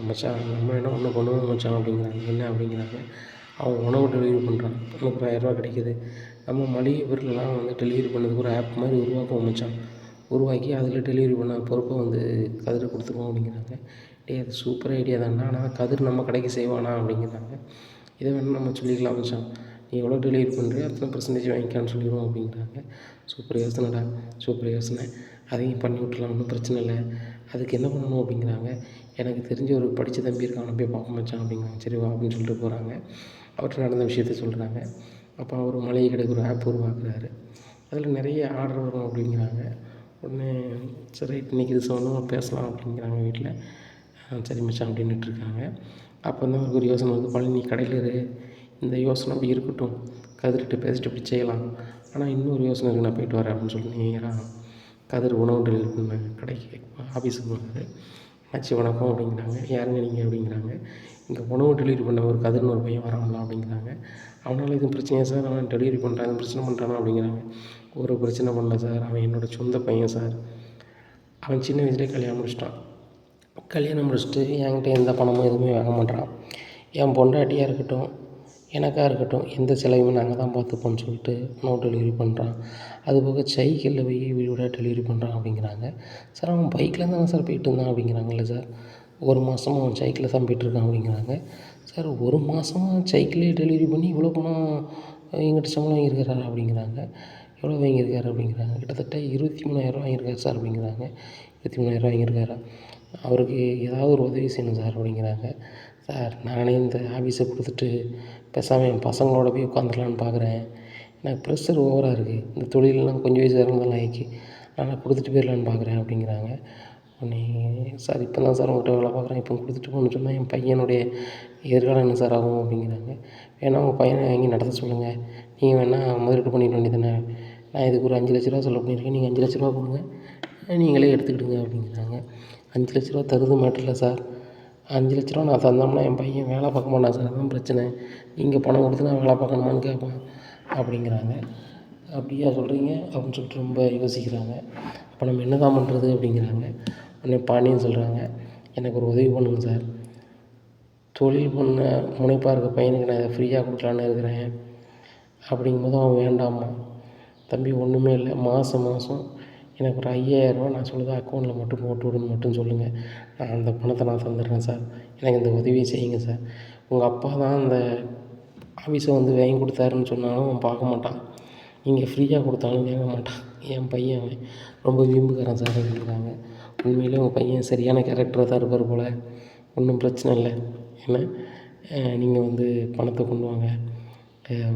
மச்சான், நம்ம என்ன ஒன்று பண்ணுவோம் மச்சான் அப்படிங்கிறாங்க. என்ன அப்படிங்கிறாங்க. அவன் உணவு டெலிவரி பண்ணுறான், நமக்கு ஒரு 1000 ரூபா கிடைக்கிது, நம்ம மளிகை பொருளெல்லாம் வந்து டெலிவரி பண்ணதுக்கு ஒரு ஆப் மாதிரி உருவாக்குவோம் மச்சான், உருவாக்கி அதில் டெலிவரி பண்ண பொறுப்பை வந்து கதிர் கொடுத்துருவோம் அப்படிங்கிறாங்க. அது சூப்பர் ஐடியா தானே, ஆனால் கதிர் நம்ம கடைக்கு செய்வானா அப்படிங்கிறாங்க. இதை வேணால் நம்ம சொல்லிக்கலாம் மச்சான், நீ எவ்வளோ டெலிவரி பண்ணுறியோ அத்தனை % வாங்கிக்கான்னு சொல்லிடுவோம் அப்படிங்கிறாங்க. சூப்பர் யோசனைடா, சூப்பர் யோசனை, அதையும் பண்ணி விட்டுலாம், ஒன்றும் பிரச்சனை இல்லை. அதுக்கு என்ன பண்ணணும் அப்படிங்கிறாங்க. எனக்கு தெரிஞ்ச ஒரு படித்த தம்பி இருக்கான், போய் பார்ப்போம் மச்சான் அப்படிங்கிறாங்க. சரி வா அப்படின்னு சொல்லிட்டு போகிறாங்க. அவர்கிட்ட நடந்த விஷயத்த சொல்கிறாங்க. அப்போ அவர் மளிகை கடைக்கு ஒரு ஆப் உருவாக்குறாரு, அதில் நிறைய ஆர்டர் வரும் அப்படிங்கிறாங்க. உடனே சரி ரைட் இன்றைக்கி இது சொன்னோம் பேசலாம் அப்படிங்கிறாங்க வீட்டில். சரி மச்சான் அப்படின்னுட்டுருக்காங்க. அப்போ தான் அவருக்கு ஒரு யோசனை வந்து பழனி கடையில் இரு, இந்த யோசனை அப்படி இருக்கட்டும், கதிர்கிட்ட பேசிட்டு இப்படி செய்யலாம். ஆனால் இன்னொரு யோசனை இருக்குது, நான் போயிட்டு வரேன் அப்படின்னு சொல்லி நேராக கதிர் உணவு டெலிவரி பண்ண கடைக்கு ஆஃபீஸுக்கு போனார். ஆச்சு வணக்கம் அப்படிங்கிறாங்க. யாருங்க நீங்கள் அப்படிங்கிறாங்க. இங்கே உணவு டெலிவரி பண்ண ஒரு கதிர்னு ஒரு பையன் வராங்களா அப்படிங்கிறாங்க. அவனால் எதுவும் பிரச்சனையா சார், அவன் டெலிவரி பண்ணுறான் எதுவும் பிரச்சனை பண்ணுறானா அப்படிங்கிறாங்க. ஒரு பிரச்சனை பண்ணல சார், அவன் என்னோடய சொந்த பையன் சார். அவன் சின்ன வயசுலேயே கல்யாணம் முடிச்சிட்டான். கல்யாணம் முடிச்சுட்டு என்கிட்ட எந்த பணமும் எதுவுமே வாங்க மாட்டான். என் பொண்டாட்டியாக இருக்கட்டும், எனக்காக இருக்கட்டும், எந்த செலவுமே நாங்கள் தான் பார்த்துப்போம்னு சொல்லிட்டு உணவு டெலிவரி பண்ணுறான். அதுபோக சைக்கிளில் போய் வீடு வீடாக டெலிவரி பண்ணுறான் அப்படிங்கிறாங்க. சார் அவன் பைக்கில் தானே சார் போயிட்டு இருந்தான் அப்படிங்கிறாங்க. இல்லை சார், ஒரு மாதமாக அவன் சைக்கிளில் தான் போயிட்டுருக்கான் அப்படிங்கிறாங்க. சார் ஒரு மாதமாக சைக்கிளே டெலிவரி பண்ணி இவ்வளோ பணம் எங்கிட்ட சம்பளம் வாங்கியிருக்காரா அப்படிங்கிறாங்க. எவ்வளோ வாங்கியிருக்காரு அப்படிங்கிறாங்க. கிட்டத்தட்ட 23,000 வாங்கியிருக்காரு சார் அப்படிங்கிறாங்க. 23,000 வாங்கியிருக்காரா? அவருக்கு ஏதாவது ஒரு உதவி செய்யணும் சார் அப்படிங்கிறாங்க. சார் நானே இந்த ஆஃபீஸை கொடுத்துட்டு பேசாமல் என் பசங்களோட போய் உட்காந்துக்கலான்னு பார்க்குறேன். எனக்கு ப்ரெஷர் ஓவராக இருக்குது. இந்த தொழிலெலாம் கொஞ்சம் வயசு இறந்தாலும் ஆயிடுச்சு, அதனால் கொடுத்துட்டு போயிடலான்னு பார்க்குறேன் அப்படிங்கிறாங்க. உடனே சார் இப்போ தான் சார் உங்கள்கிட்ட வேலை பார்க்குறேன், இப்போ கொடுத்துட்டு போகணுன்னு சொன்னால் என் பையனுடைய எதிர்காலம் என்ன சார் ஆகும் அப்படிங்கிறாங்க. வேணா உங்கள் பையனை வாங்கி நடத்த சொல்லுங்கள், நீங்கள் வேணால் முதலீடு பண்ணிட வேண்டியதானே, நான் இதுக்கு ஒரு 5,00,000 செலவு பண்ணியிருக்கேன், நீங்கள் 5,00,000 கொடுங்க, நீங்களே எடுத்துக்கிடுங்க அப்படிங்கிறாங்க. 5,00,000 தருது மேட்டர் இல்லை சார், 5,00,000 நான் தந்தோம்னா என் பையன் வேலை பார்க்க மாட்டான் சார், அதுதான் பிரச்சனை. நீங்கள் பணம் கொடுத்து நான் வேலை பார்க்கணுமான்னு கேட்பான் அப்படிங்கிறாங்க. அப்படியா சொல்கிறீங்க அப்படின்னு சொல்லிட்டு ரொம்ப யோசிக்கிறாங்க. அப்போ நம்ம என்ன தான் பண்ணுறது அப்படிங்கிறாங்க. உடனே பாண்டியன் சொல்கிறாங்க, எனக்கு ஒரு உதவி பண்ணுங்க சார், தொழில் பண்ண முனைப்பாக இருக்க பையனுக்கு நான் இதை ஃப்ரீயாக கொடுக்கலான்னு இருக்கிறேன் அப்படிங்கும்போது அவன் வேண்டாமா. தம்பி ஒன்றுமே இல்லை, மாதம் எனக்கு ஒரு 5,000 நான் சொல்லுறது அக்கௌண்ட்டில் மட்டும் போட்டு விடுன்னு மட்டும் சொல்லுங்கள், நான் அந்த பணத்தை நான் தந்துடுறேன் சார், எனக்கு இந்த உதவியை செய்யுங்க சார். உங்கள் அப்பா தான் அந்த ஆஃபீஸை வந்து வாங்கி கொடுத்தாருன்னு சொன்னாலும் அவன் பார்க்க மாட்டான், நீங்கள் ஃப்ரீயாக கொடுத்தாலும் வாங்க மாட்டான். என் பையன் அவன் ரொம்ப வீம்புக்காரன் சார் அப்படிங்கிறாங்க. உண்மையிலே உங்கள் பையன் சரியான கேரக்டராக தான் இருப்பார் போல், ஒன்றும் பிரச்சனை இல்லை, என்ன நீங்கள் வந்து பணத்தை கொண்டு வாங்க,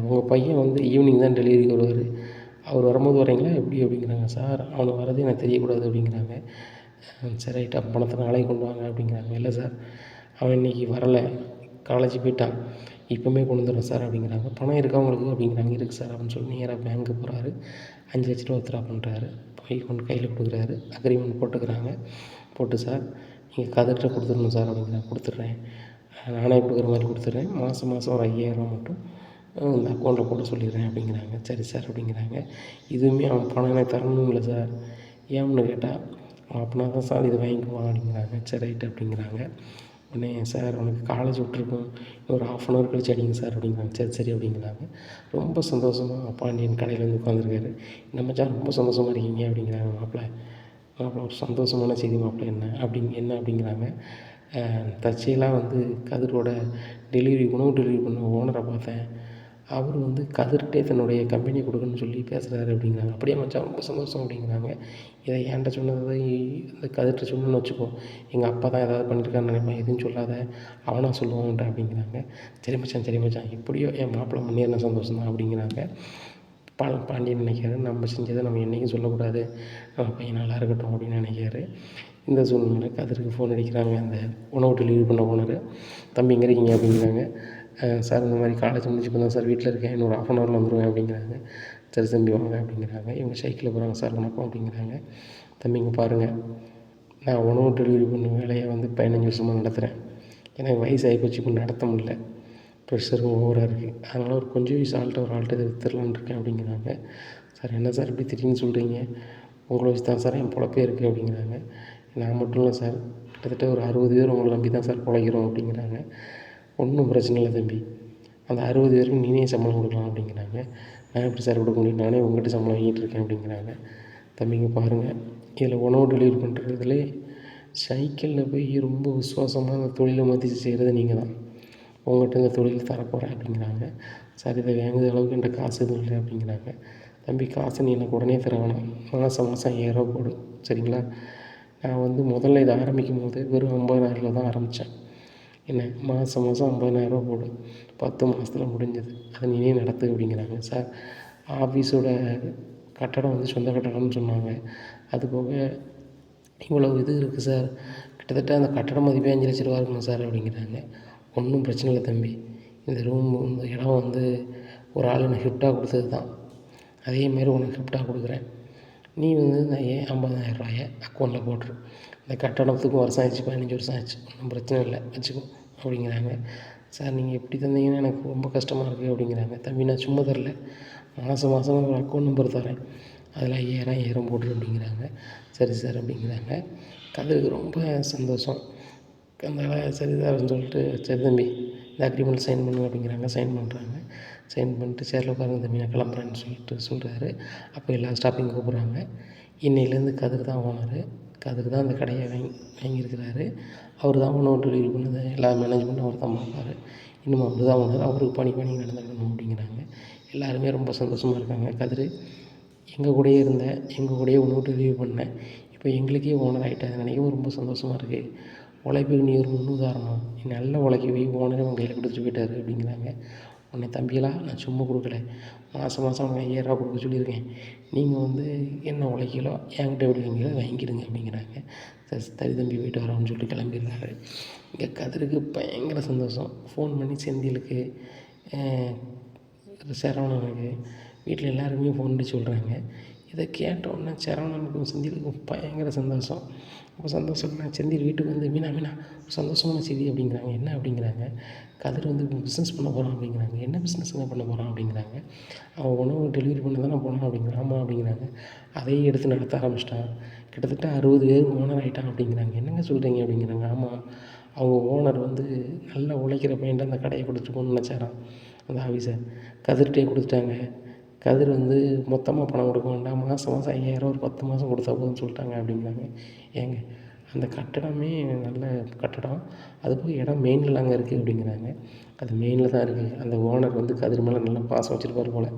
உங்கள் பையன் வந்து ஈவினிங் தான் டெலிவரிக்கு வருவார், அவர் வரும்போது வரீங்களா எப்படி அப்படிங்கிறாங்க. சார் அவனுக்கு வரது எனக்கு தெரியக்கூடாது அப்படிங்கிறாங்க. சரி ரைட், அப்போ பணத்தை நாளைக்கு கொண்டு வாங்க அப்படிங்கிறாங்க. இல்லை சார், அவன் இன்றைக்கி வரலை, காலேஜ் போயிட்டான், இப்போமே கொண்டு வந்துடுறேன் சார் அப்படிங்கிறாங்க. பணம் இருக்கா உங்களுக்கு அப்படிங்கிறாங்க. இருக்குது சார் அப்படின்னு சொல்லி நேராக பேங்க்கு போகிறாரு. 5,00,000 வித்ட்ரா பண்ணுறாரு, போய் கொண்டு கையில் கொடுக்குறாரு. அக்ரிமெண்ட் போட்டுக்கிறாங்க. போட்டு சார் நீங்கள் கதிர்கிட்ட கொடுத்துடணும் சார் அப்படிங்கிறாங்க. கொடுத்துட்றேன், நானே கொடுக்குற மாதிரி கொடுத்துட்றேன், மாதம் ஒரு 5,000 மட்டும் இந்த அக்கௌண்ட்டில் போட்டு சொல்லிடுறேன் அப்படிங்கிறாங்க. சரி சார் அப்படிங்கிறாங்க. இதுவுமே அவன் பணம் எனக்கு தரணும் இல்லை சார், ஏன்னு கேட்டால் அப்படின்னா தான் சார் இது வாங்கிக்குவான் அப்படிங்கிறாங்க. சரி ரைட்டு அப்படிங்கிறாங்க. உடனே சார் அவனுக்கு காலேஜ் விட்ருக்கோம், ஒரு 1/2 கழிச்சு அடிங்க சார் அப்படிங்கிறாங்க. சரி சரி அப்படிங்கிறாங்க. ரொம்ப சந்தோஷமாக பாண்டியன் கடையில் வந்து உட்காந்துருக்காரு. என்ன மச்சான் ரொம்ப சந்தோஷமாக இருக்கீங்க அப்படிங்கிறாங்க. மாப்பிள்ளை ஒரு சந்தோஷமான செய்தி மாப்பிள்ளை, என்ன அப்படிங்கிறாங்க. தற்செயலாக வந்து கதிரோட உணவு டெலிவரி பண்ண ஓனரை பார்த்தேன், அவர் வந்து கதிர்கிட்டே தன்னுடைய கம்பெனி கொடுக்குன்னு சொல்லி பேசுகிறாரு அப்படிங்கிறாங்க. அப்படியே மச்சான் ரொம்ப சந்தோஷம் அப்படிங்கிறாங்க. இதை என்கிட்ட சொன்னதை இந்த கதிர்கிட்ட சொன்னேன்னு வச்சுக்கோ, எங்கள் அப்பா தான் ஏதாவது பண்ணியிருக்கான்னு நினைப்பேன், எதுவும் சொல்லாத, அவனாக சொல்லுவான்ட்ட அப்படிங்கிறாங்க. சரி மச்சான் எப்படியோ என் மாப்பிள்ளை முன்னேறின சந்தோஷம் தான் அப்படிங்கிறாங்க. பாண்டியன் நினைக்கிறாரு, நம்ம செஞ்சதை நம்ம என்றைக்கும் சொல்லக்கூடாது, நம்ம பையன் நல்லா இருக்கட்டும் அப்படின்னு நினைக்கிறாரு. இந்த சூழ்நிலை கதிருக்கு ஃபோன் அடிக்கிறாங்க அந்த உணவு டெலிவரி பண்ண ஓனர். தம்பி எங்கே இருக்கீங்க அப்படிங்கிறாங்க. சார் இந்த மாதிரி காலேஜ் முடிச்சு இப்போ தான் சார் வீட்டில் இருக்கேன், இன்னும் ஒரு 1/2 வந்துடுவேன் அப்படிங்கிறாங்க. சரி தம்பி வாங்க அப்படிங்கிறாங்க. இவங்க சைக்கிளில் போகிறாங்க. சார் வணக்கம் அப்படிங்கிறாங்க. தம்பி இங்கே பாருங்கள், நான் உணவு டெலிவரி பண்ண வேலையை வந்து 15 வருஷமாக நடத்துகிறேன், எனக்கு வயசு ஆகிப்போச்சு, இப்போ நடத்த முடியல, ப்ரெஷரும் ஓவராக இருக்குது, அதனால் ஒரு கொஞ்சம் வயசு ஒரு ஆள்கிட்ட இதை விற்றுலான்னு இருக்கேன் அப்படிங்கிறாங்க. சார் என்ன சார் இப்படி திடீர்னு சொல்கிறீங்க, உங்களை வச்சு தான் சார் என் பொழப்பே இருக்குது அப்படிங்கிறாங்க. நான் மட்டும் இல்லை சார், கிட்டத்தட்ட ஒரு 60 பேர் உங்களை நம்பி தான் சார் பிழைக்கிறோம் அப்படிங்கிறாங்க. ஒன்றும் பிரச்சனை இல்லை தம்பி, அந்த 60 பேருக்கும் நீனே சம்பளம் கொடுக்கலாம் அப்படிங்கிறாங்க. நான் எப்படி சார் கொடுக்க முடியும், நானே உங்கள்கிட்ட சம்பளம் வாங்கிட்டு இருக்கேன் அப்படிங்கிறாங்க. தம்பிங்க பாருங்கள், இதில் உணவு டெலிவரி பண்ணுறதுலே சைக்கிளில் போய் ரொம்ப விசுவாசமாக அந்த தொழிலை மதித்து செய்கிறது நீங்கள் தான், உங்கள்கிட்ட இந்த தொழில் தரப்போகிறேன் அப்படிங்கிறாங்க. சார் இதை வாங்குற அளவுக்கு என்கிட்ட காசு எதுவும் இல்லை அப்படிங்கிறாங்க. தம்பி காசு நீ எனக்கு உடனே தர வேணாம், மாதம் 5,000 போடு சரிங்களா. நான் வந்து முதல்ல இதை ஆரம்பிக்கும் போது வெறும் 50,000 தான் ஆரம்பித்தேன், என்ன மாதம் 50,000 போடு, 10 மாதத்துல முடிஞ்சது, அதை நீனே நடத்து அப்படிங்கிறாங்க. சார் ஆஃபீஸோட கட்டடம் வந்து சொந்த கட்டடம்னு சொன்னாங்க, அது போக இவ்வளோ இது இருக்குது சார், கிட்டத்தட்ட அந்த கட்டட மதிப்பே 5,00,000 ரூபா இருக்குமா சார் அப்படிங்கிறாங்க. ஒன்றும் பிரச்சனை இல்லை தம்பி, இந்த இந்த இடம் வந்து ஒரு ஆள் எனக்கு கிஃப்டாக கொடுத்தது தான், அதேமாரி உனக்கு கிஃப்டாக கொடுக்குறேன். நீ வந்து இந்த 50,000 ரூபாயை அக்கௌண்ட்டில் போட்டுரு. இந்த கட்டடத்துக்கும் வருஷம் ஆச்சு, 15 வருஷம் ஆச்சு, ஒன்றும் பிரச்சனை இல்லை, வச்சுக்கோ அப்படிங்கிறாங்க. சார் நீங்கள் எப்படி தந்தீங்கன்னா எனக்கு ரொம்ப கஷ்டமாக இருக்குது அப்படிங்கிறாங்க. தம்பி நான் சும்மா தரல, மாதம் ஒரு அக்கௌண்ட் நம்பர் தரேன், அதில் 5,000 போட்டுரு அப்படிங்கிறாங்க. சரி சார் அப்படிங்கிறாங்க. கதிருக்கு ரொம்ப சந்தோஷம். அதனால் சரி சார்ன்னு சொல்லிட்டு, சரி தம்பி இந்த அக்ரிமெண்ட் சைன் பண்ணுங்க அப்படிங்கிறாங்க. சைன் பண்ணுறாங்க. சைன் பண்ணிட்டு சேரில் உட்காருங்க தம்பி நான் கிளம்புறேன்னு சொல்கிறாரு. அப்போ எல்லா ஸ்டாஃப்பையும் கூப்பிட்றாங்க. இன்னையிலேருந்து கதிர் தான் ஓனரு, கதிர் தான் அந்த கடையை வாங்கியிருக்கிறாரு. அவர் தான் உணவு டெலிவரி பண்ணது, எல்லா மேனேஜ்மெண்ட்டும் அவர் தான் பார்ப்பார். இன்னும் அவர் தான் ஓனர், அவருக்கு பணி நடந்துக்கணும் அப்படிங்கிறாங்க. எல்லாருமே ரொம்ப சந்தோஷமாக இருக்காங்க. கதிர் எங்கள் கூடயே இருந்தேன், எங்கள் கூடயே உணவு டெலிவரி பண்ணேன், இப்போ எங்களுக்கே ஓனர் ஆகிட்டாங்க, நினைக்கவும் ரொம்ப சந்தோஷமாக இருக்குது. உழைப்புக்கு நீ ஒரு முன்னுதாரணம், நீ நல்லா உழைக்கவே ஓனரே உங்கள் கையில் கொடுத்துட்டு போயிட்டார் அப்படிங்கிறாங்க. உடனே தம்பியெல்லாம் நான் சும்மா கொடுக்கல, மாதம் அவங்க 5,000 ரூபா கொடுக்க சொல்லியிருக்கேன், நீங்கள் வந்து என்ன உழைக்கலோ என்கிட்ட எப்படி வாங்கிங்களோ வாங்கிடுங்க அப்படிங்கிறாங்க. சரி தம்பி போயிட்டு வரோம்னு சொல்லிட்டு கிளம்பிடுறாரு. இங்கே கதிருக்கு பயங்கர சந்தோஷம். ஃபோன் பண்ணி செந்திலுக்கு, சரவணனுக்கு, வீட்டில் எல்லாருமே ஃபோன் பண்ணி சொல்கிறாங்க. இதை கேட்டோன்னே சரவணனுக்கும் செந்திலுக்கும் பயங்கர சந்தோஷம். ரொம்ப சந்தோஷம்னா செந்தில் வீட்டுக்கு வந்து மீனா சந்தோஷமான செய்தி அப்படிங்கிறாங்க. என்ன அப்படிங்கிறாங்க, கதிர் வந்து பிஸ்னஸ் பண்ண போகிறான் அப்படிங்கிறாங்க. என்ன பிஸ்னஸுங்க பண்ண போகிறான் அப்படிங்கிறாங்க. அவன் உணவு டெலிவரி பண்ண தானே போனான் அப்படிங்கிறான். ஆமாம் அப்படிங்கிறாங்க. அதையும் எடுத்து நடத்த ஆரம்பிச்சிட்டான், கிட்டத்தட்ட 60 பேருக்கு ஓனர் ஆகிட்டான் அப்படிங்கிறாங்க. என்னங்க சொல்கிறீங்க அப்படிங்கிறாங்க. ஆமாம், அவங்க ஓனர் வந்து நல்லா உழைக்கிற பையன்ட்டு அந்த கடையை கொடுத்துட்டு போகணும்னு நினச்சாரான், அந்த ஆஃபீஸை கதிர்கிட்டே கொடுத்துட்டாங்க. கதிர் வந்து மொத்தமாக பணம் கொடுக்க வேண்டாம், மாதம் 5,000 ஒரு 10 மாதம் கொடுத்தா போதும்னு சொல்லிட்டாங்க அப்படிங்கிறாங்க. ஏங்க அந்த கட்டடமே நல்ல கட்டடம், அதுபோக இடம் மெயினில் அங்கே இருக்குது அப்படிங்கிறாங்க. அது மெயினில் தான் இருக்குது. அந்த ஓனர் வந்து கதிர் மேலே நல்லா பாசம் வச்சுருப்பார் போல்,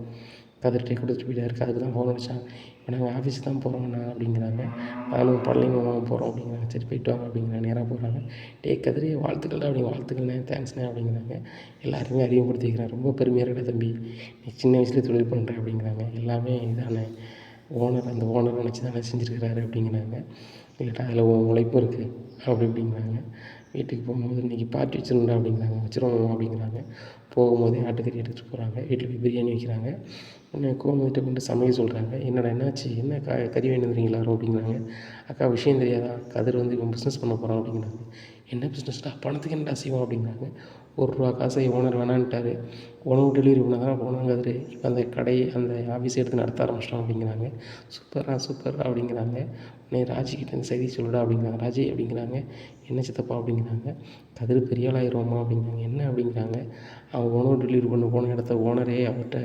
கதிர்கிட்டே கொடுத்துட்டு போயிட்டார். கதிர் தான் ஃபோன் அடித்தான், இப்போ நாங்கள் ஆஃபீஸுக்கு தான் போகிறோங்கண்ணா அப்படிங்கிறாங்க. நானும் பழனி மாமாவும் போகிறோம் அப்படிங்கிறாங்க. சரி போயிட்டு வாங்க அப்படிங்கிறாங்க. நேராக போகிறாங்க. கதிரே வாழ்த்துக்கள்டா அப்படிங்க. வாழ்த்துக்கள்ண்ணே, தேங்க்ஸ்ண்ணே அப்படிங்கிறாங்க. எல்லாருமே அறிமுகப்படுத்திக்கிறேன், ரொம்ப பெருமையாக இருக்கா தம்பி, நீ சின்ன வயசுலேயே தொழில் பண்ணுற அப்படிங்கிறாங்க. எல்லாமே இதானே ஓனர், அந்த ஓனர் நினச்சி தானே செஞ்சுருக்கிறாரு அப்படிங்கிறாங்க. இல்லைட்டா அதில் உழைப்பும் இருக்குது அப்படி இப்படிங்கிறாங்க. வீட்டுக்கு போகும்போது இன்றைக்கி பார்ட்டி வச்சுருந்தா அப்படிங்கிறாங்க. வச்சுருவோம் அப்படிங்கிறாங்க. போகும்போதே ஆட்டுக்கறி எடுத்துகிட்டு போகிறாங்க. வீட்டில் போய் பிரியாணி வைக்கிறாங்க. உடனே கோமதிட்ட கொண்டு சமைக்க சொல்கிறாங்க. என்னடா என்னாச்சு, என்ன கறி வாங்கிட்டு வந்துடுறீங்க எல்லாரும் அப்படிங்கிறாங்க. அக்கா விஷயம் தெரியாதா, கதிர் வந்து இவன் பிஸ்னஸ் பண்ண போகிறான் அப்படிங்கிறாங்க. என்ன பிஸ்னஸ்டா, பணத்துக்கு என்னடா செய்வோம் அப்படிங்கிறாங்க. ₹1 காசை ஓனர் வேணான்ட்டார், உணவு டெலிவரி பண்ண தானே போனாங்க கதிர், இப்போ அந்த அந்த ஆஃபீஸை எடுத்து நடத்த ஆரம்பிச்சிட்டோம் அப்படிங்கிறாங்க. சூப்பர்ரா அப்படிங்கிறாங்க. உடனே ராஜிக்கிட்ட இந்த செய்தி சொல்லுடா அப்படிங்கிறாங்க. ராஜி அப்படிங்கிறாங்க. என்ன சித்தப்பா அப்படிங்கிறாங்க. கதிர் பெரிய ஆள் ஆயிடுவாம்மா அப்படிங்கிறாங்க. என்ன அப்படிங்கிறாங்க. அவன் உணவு டெலிவரி பண்ண போன இடத்த ஓனரே அவர்கிட்ட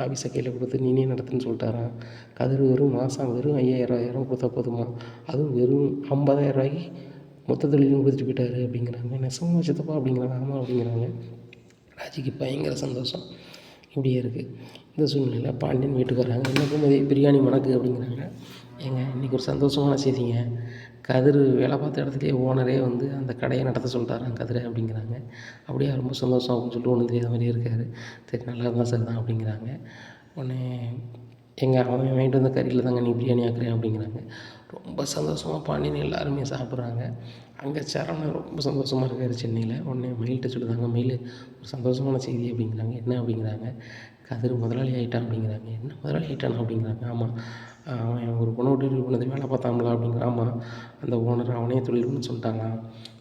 ஆஃபீஸை கையில் கொடுத்து நீனே நடத்துன்னு சொல்லிட்டாரான். கதிர் மாதம் வெறும் 5,000 கொடுத்தா போதுமா, அதுவும் வெறும் 50,000 ரூபாய்க்கு மொத்த தொழிலும் கொடுத்துட்டு போயிட்டாரு அப்படிங்கிறாங்க. நெசமா சித்தப்பா அப்படிங்கிறாங்க. ஆமாம் அப்படிங்கிறாங்க. ராஜிக்கு பயங்கர சந்தோஷம். இப்படியே இருக்குது. இந்த சூழ்நிலையில் பாண்டியன் வீட்டுக்கு வர்றாங்க. என்ன கோமதி பிரியாணி மணக்கு அப்படிங்கிறாங்க. ஏங்க இன்றைக்கி ஒரு சந்தோஷமான செய்திங்க, கதிர் வேலை பார்த்த இடத்துலேயே ஓனரே வந்து அந்த கடையை நடத்த சொல்லிட்டாரான் கதிரை அப்படிங்கிறாங்க. அப்படியே ரொம்ப சந்தோஷம் அப்படின்னு சொல்லிட்டு ஒன்றும் தெரியாத மாதிரியே இருக்கார். சரி நல்லா இருந்தால் சரி தான் அப்படிங்கிறாங்க. உடனே அவன் வாங்கிட்டு வந்த கறியில் தாங்க நீ பிரியாணி ஆக்குறேன் அப்படிங்கிறாங்க. ரொம்ப சந்தோஷமாக பாண்டியன் எல்லாருமே சாப்பிட்றாங்க. அங்கே சரவணன் ரொம்ப சந்தோஷமாக இருக்கார் சென்னையில். உடனே மயில்கிட்ட சொல்லுதாங்க. மயில் ஒரு சந்தோஷமான செய்தி அப்படிங்கிறாங்க. என்ன அப்படிங்கிறாங்க. கதிர் முதலாளி ஆகிட்டான் அப்படிங்கிறாங்க. என்ன முதலாளி ஆகிட்டானா அப்படிங்கிறாங்க. ஆமாம், அவன் ஒரு உணவு டெலிவரி பண்ணது வேலை பார்த்தாங்களா அப்படிங்கிறான். ஆமாம், அந்த ஓனர் அவனே தொழில் பண்ண சொல்லிட்டாங்களாம்.